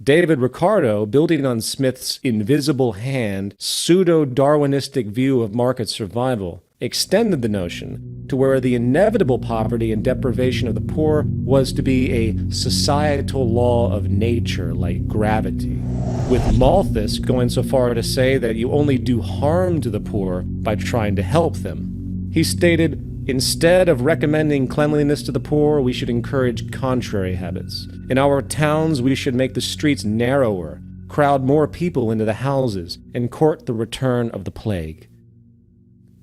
David Ricardo, building on Smith's invisible hand, pseudo-Darwinistic view of market survival, extended the notion to where the inevitable poverty and deprivation of the poor was to be a societal law of nature like gravity, with Malthus going so far to say that you only do harm to the poor by trying to help them. He stated, "Instead of recommending cleanliness to the poor, we should encourage contrary habits. In our towns, we should make the streets narrower, crowd more people into the houses, and court the return of the plague."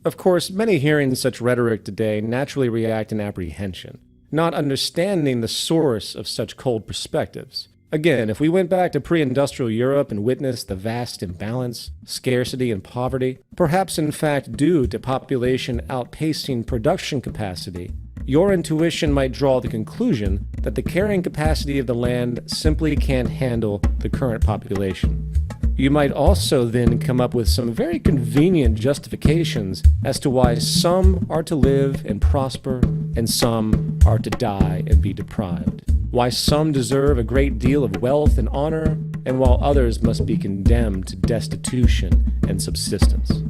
Of course, many hearing such rhetoric today naturally react in apprehension, not understanding the source of such cold perspectives. Again, if we went back to pre-industrial Europe and witnessed the vast imbalance, scarcity, and poverty, perhaps in fact due to population outpacing production capacity, your intuition might draw the conclusion that the carrying capacity of the land simply can't handle the current population. You might also then come up with some very convenient justifications as to why some are to live and prosper and some are to die and be deprived. Why some deserve a great deal of wealth and honor, and while others must be condemned to destitution and subsistence.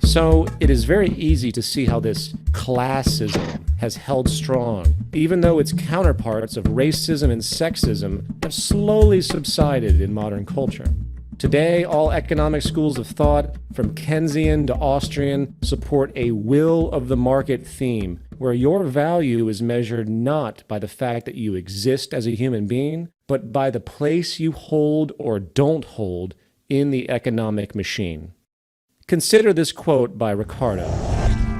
So it is very easy to see how this classism has held strong, even though its counterparts of racism and sexism have slowly subsided in modern culture. Today, all economic schools of thought, from Keynesian to Austrian, support a will of the market theme, where your value is measured not by the fact that you exist as a human being, but by the place you hold or don't hold in the economic machine. Consider this quote by Ricardo.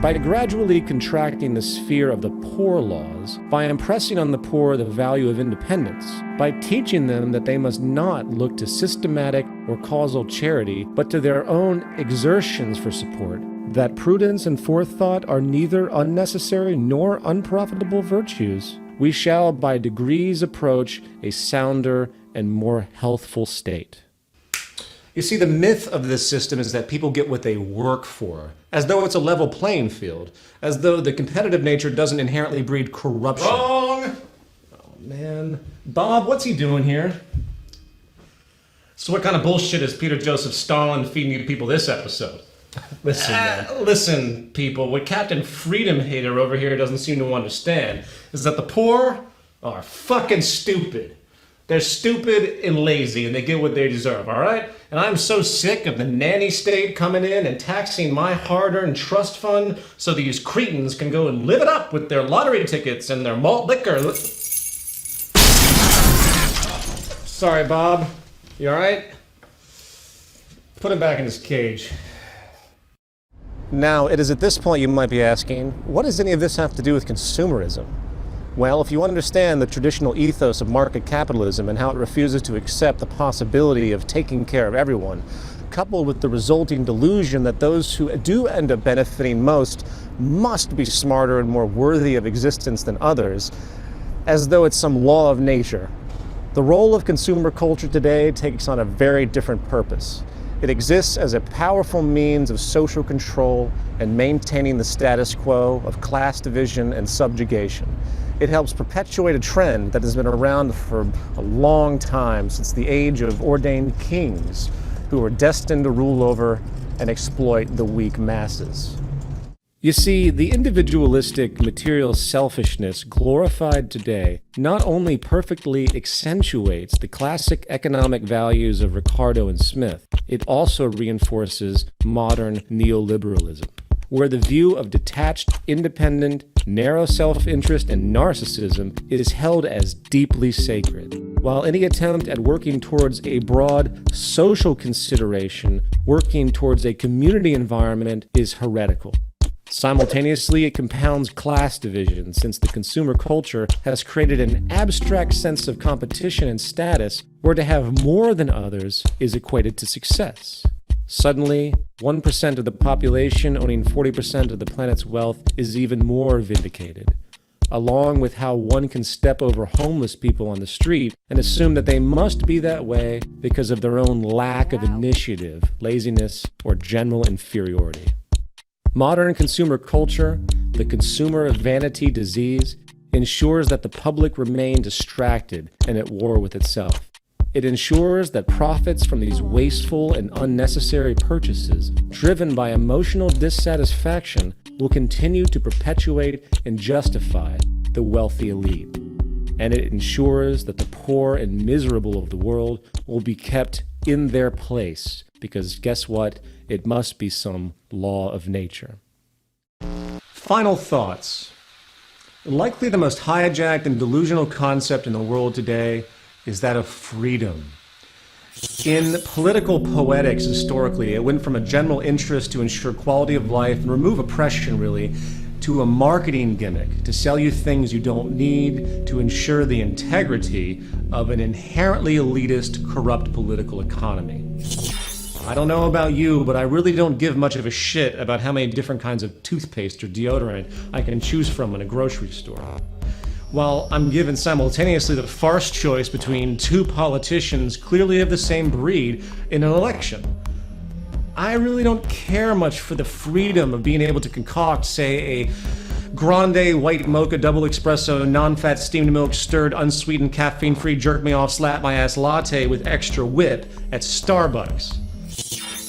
By gradually contracting the sphere of the poor laws, by impressing on the poor the value of independence, by teaching them that they must not look to systematic or causal charity, but to their own exertions for support, that prudence and forethought are neither unnecessary nor unprofitable virtues, we shall by degrees approach a sounder and more healthful state. You see, the myth of this system is that people get what they work for, as though it's a level playing field, as though the competitive nature doesn't inherently breed corruption. Wrong! Oh, man. Bob, what's he doing here? So what kind of bullshit is Peter Joseph Stalin feeding you people this episode? Listen, man. Listen, people, what Captain Freedom Hater over here doesn't seem to understand is that the poor are fucking stupid. They're stupid and lazy, and they get what they deserve, all right? And I'm so sick of the nanny state coming in and taxing my hard-earned trust fund so these cretins can go and live it up with their lottery tickets and their malt liquor. Sorry, Bob. You all right? Put him back in his cage. Now, it is at this point you might be asking, what does any of this have to do with consumerism? Well, if you understand the traditional ethos of market capitalism and how it refuses to accept the possibility of taking care of everyone, coupled with the resulting delusion that those who do end up benefiting most must be smarter and more worthy of existence than others, as though it's some law of nature, the role of consumer culture today takes on a very different purpose. It exists as a powerful means of social control and maintaining the status quo of class division and subjugation. It helps perpetuate a trend that has been around for a long time, since the age of ordained kings who were destined to rule over and exploit the weak masses. You see, the individualistic material selfishness glorified today not only perfectly accentuates the classic economic values of Ricardo and Smith, it also reinforces modern neoliberalism, where the view of detached, independent, narrow self-interest and narcissism is held as deeply sacred, while any attempt at working towards a broad social consideration, working towards a community environment, is heretical. Simultaneously, it compounds class division, since the consumer culture has created an abstract sense of competition and status where to have more than others is equated to success. Suddenly, 1% of the population owning 40% of the planet's wealth is even more vindicated, along with how one can step over homeless people on the street and assume that they must be that way because of their own lack of initiative, laziness, or general inferiority. Modern consumer culture, the consumer vanity disease, ensures that the public remain distracted and at war with itself. It ensures that profits from these wasteful and unnecessary purchases, driven by emotional dissatisfaction, will continue to perpetuate and justify the wealthy elite. And it ensures that the poor and miserable of the world will be kept in their place, because guess what? It must be some law of nature. Final thoughts. Likely the most hijacked and delusional concept in the world today is that of freedom. In political poetics, historically, it went from a general interest to ensure quality of life and remove oppression, really, to a marketing gimmick to sell you things you don't need to ensure the integrity of an inherently elitist, corrupt political economy. I don't know about you, but I really don't give much of a shit about how many different kinds of toothpaste or deodorant I can choose from in a grocery store. While I'm given simultaneously the farce choice between two politicians clearly of the same breed in an election. I really don't care much for the freedom of being able to concoct, say, a grande white mocha double espresso non-fat steamed milk stirred unsweetened caffeine-free jerk me off slap my ass latte with extra whip at Starbucks.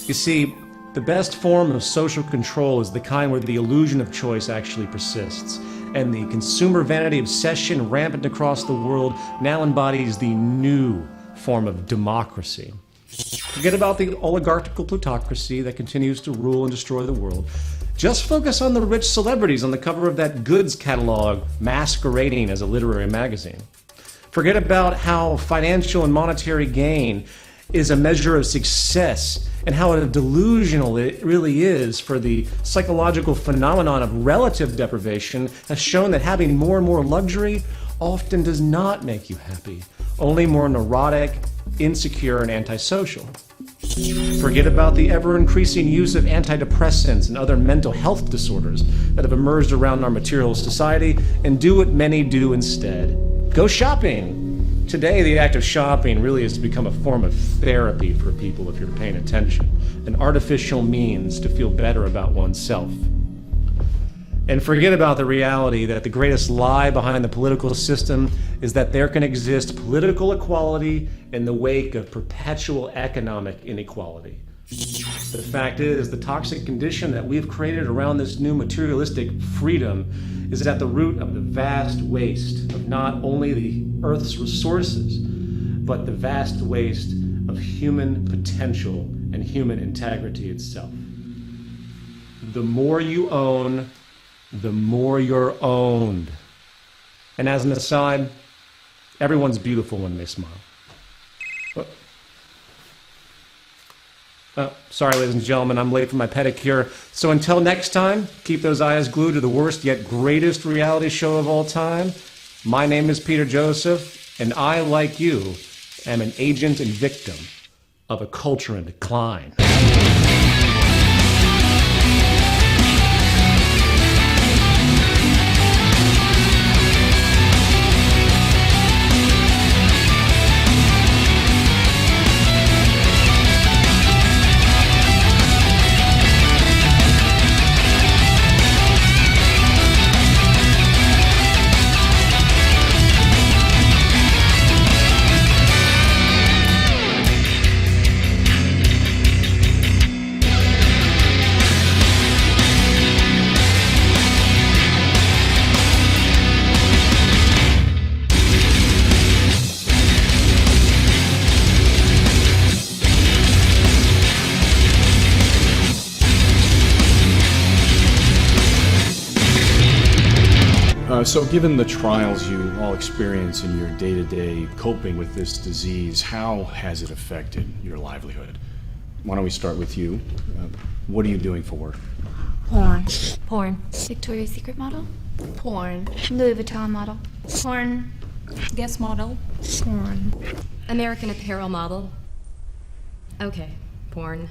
You see, the best form of social control is the kind where the illusion of choice actually persists, and the consumer vanity obsession rampant across the world now embodies the new form of democracy. Forget about the oligarchical plutocracy that continues to rule and destroy the world, Just focus on the rich celebrities on the cover of that goods catalog masquerading as a literary magazine. Forget about how financial and monetary gain is a measure of success and how delusional it really is, for the psychological phenomenon of relative deprivation has shown that having more and more luxury often does not make you happy, only more neurotic, insecure, and antisocial. Forget about the ever-increasing use of antidepressants and other mental health disorders that have emerged around our materialist society, and do what many do instead. Go shopping! Today, the act of shopping really has become a form of therapy for people if you're paying attention, an artificial means to feel better about oneself. And forget about the reality that the greatest lie behind the political system is that there can exist political equality in the wake of perpetual economic inequality. The fact is, the toxic condition that we've created around this new materialistic freedom is at the root of the vast waste of not only the Earth's resources, but the vast waste of human potential and human integrity itself. The more you own, the more you're owned. And as an aside, everyone's beautiful when they smile. Sorry, ladies and gentlemen, I'm late for my pedicure. So until next time, keep those eyes glued to the worst yet greatest reality show of all time. My name is Peter Joseph, and I, like you, am an agent and victim of a culture in decline. So given the trials you all experience in your day-to-day coping with this disease, how has it affected your livelihood? Why don't we start with you? What are you doing for work? Porn. Victoria's Secret model. Porn. Louis Vuitton model. Porn. Guest model. Porn. American Apparel model. Okay, porn.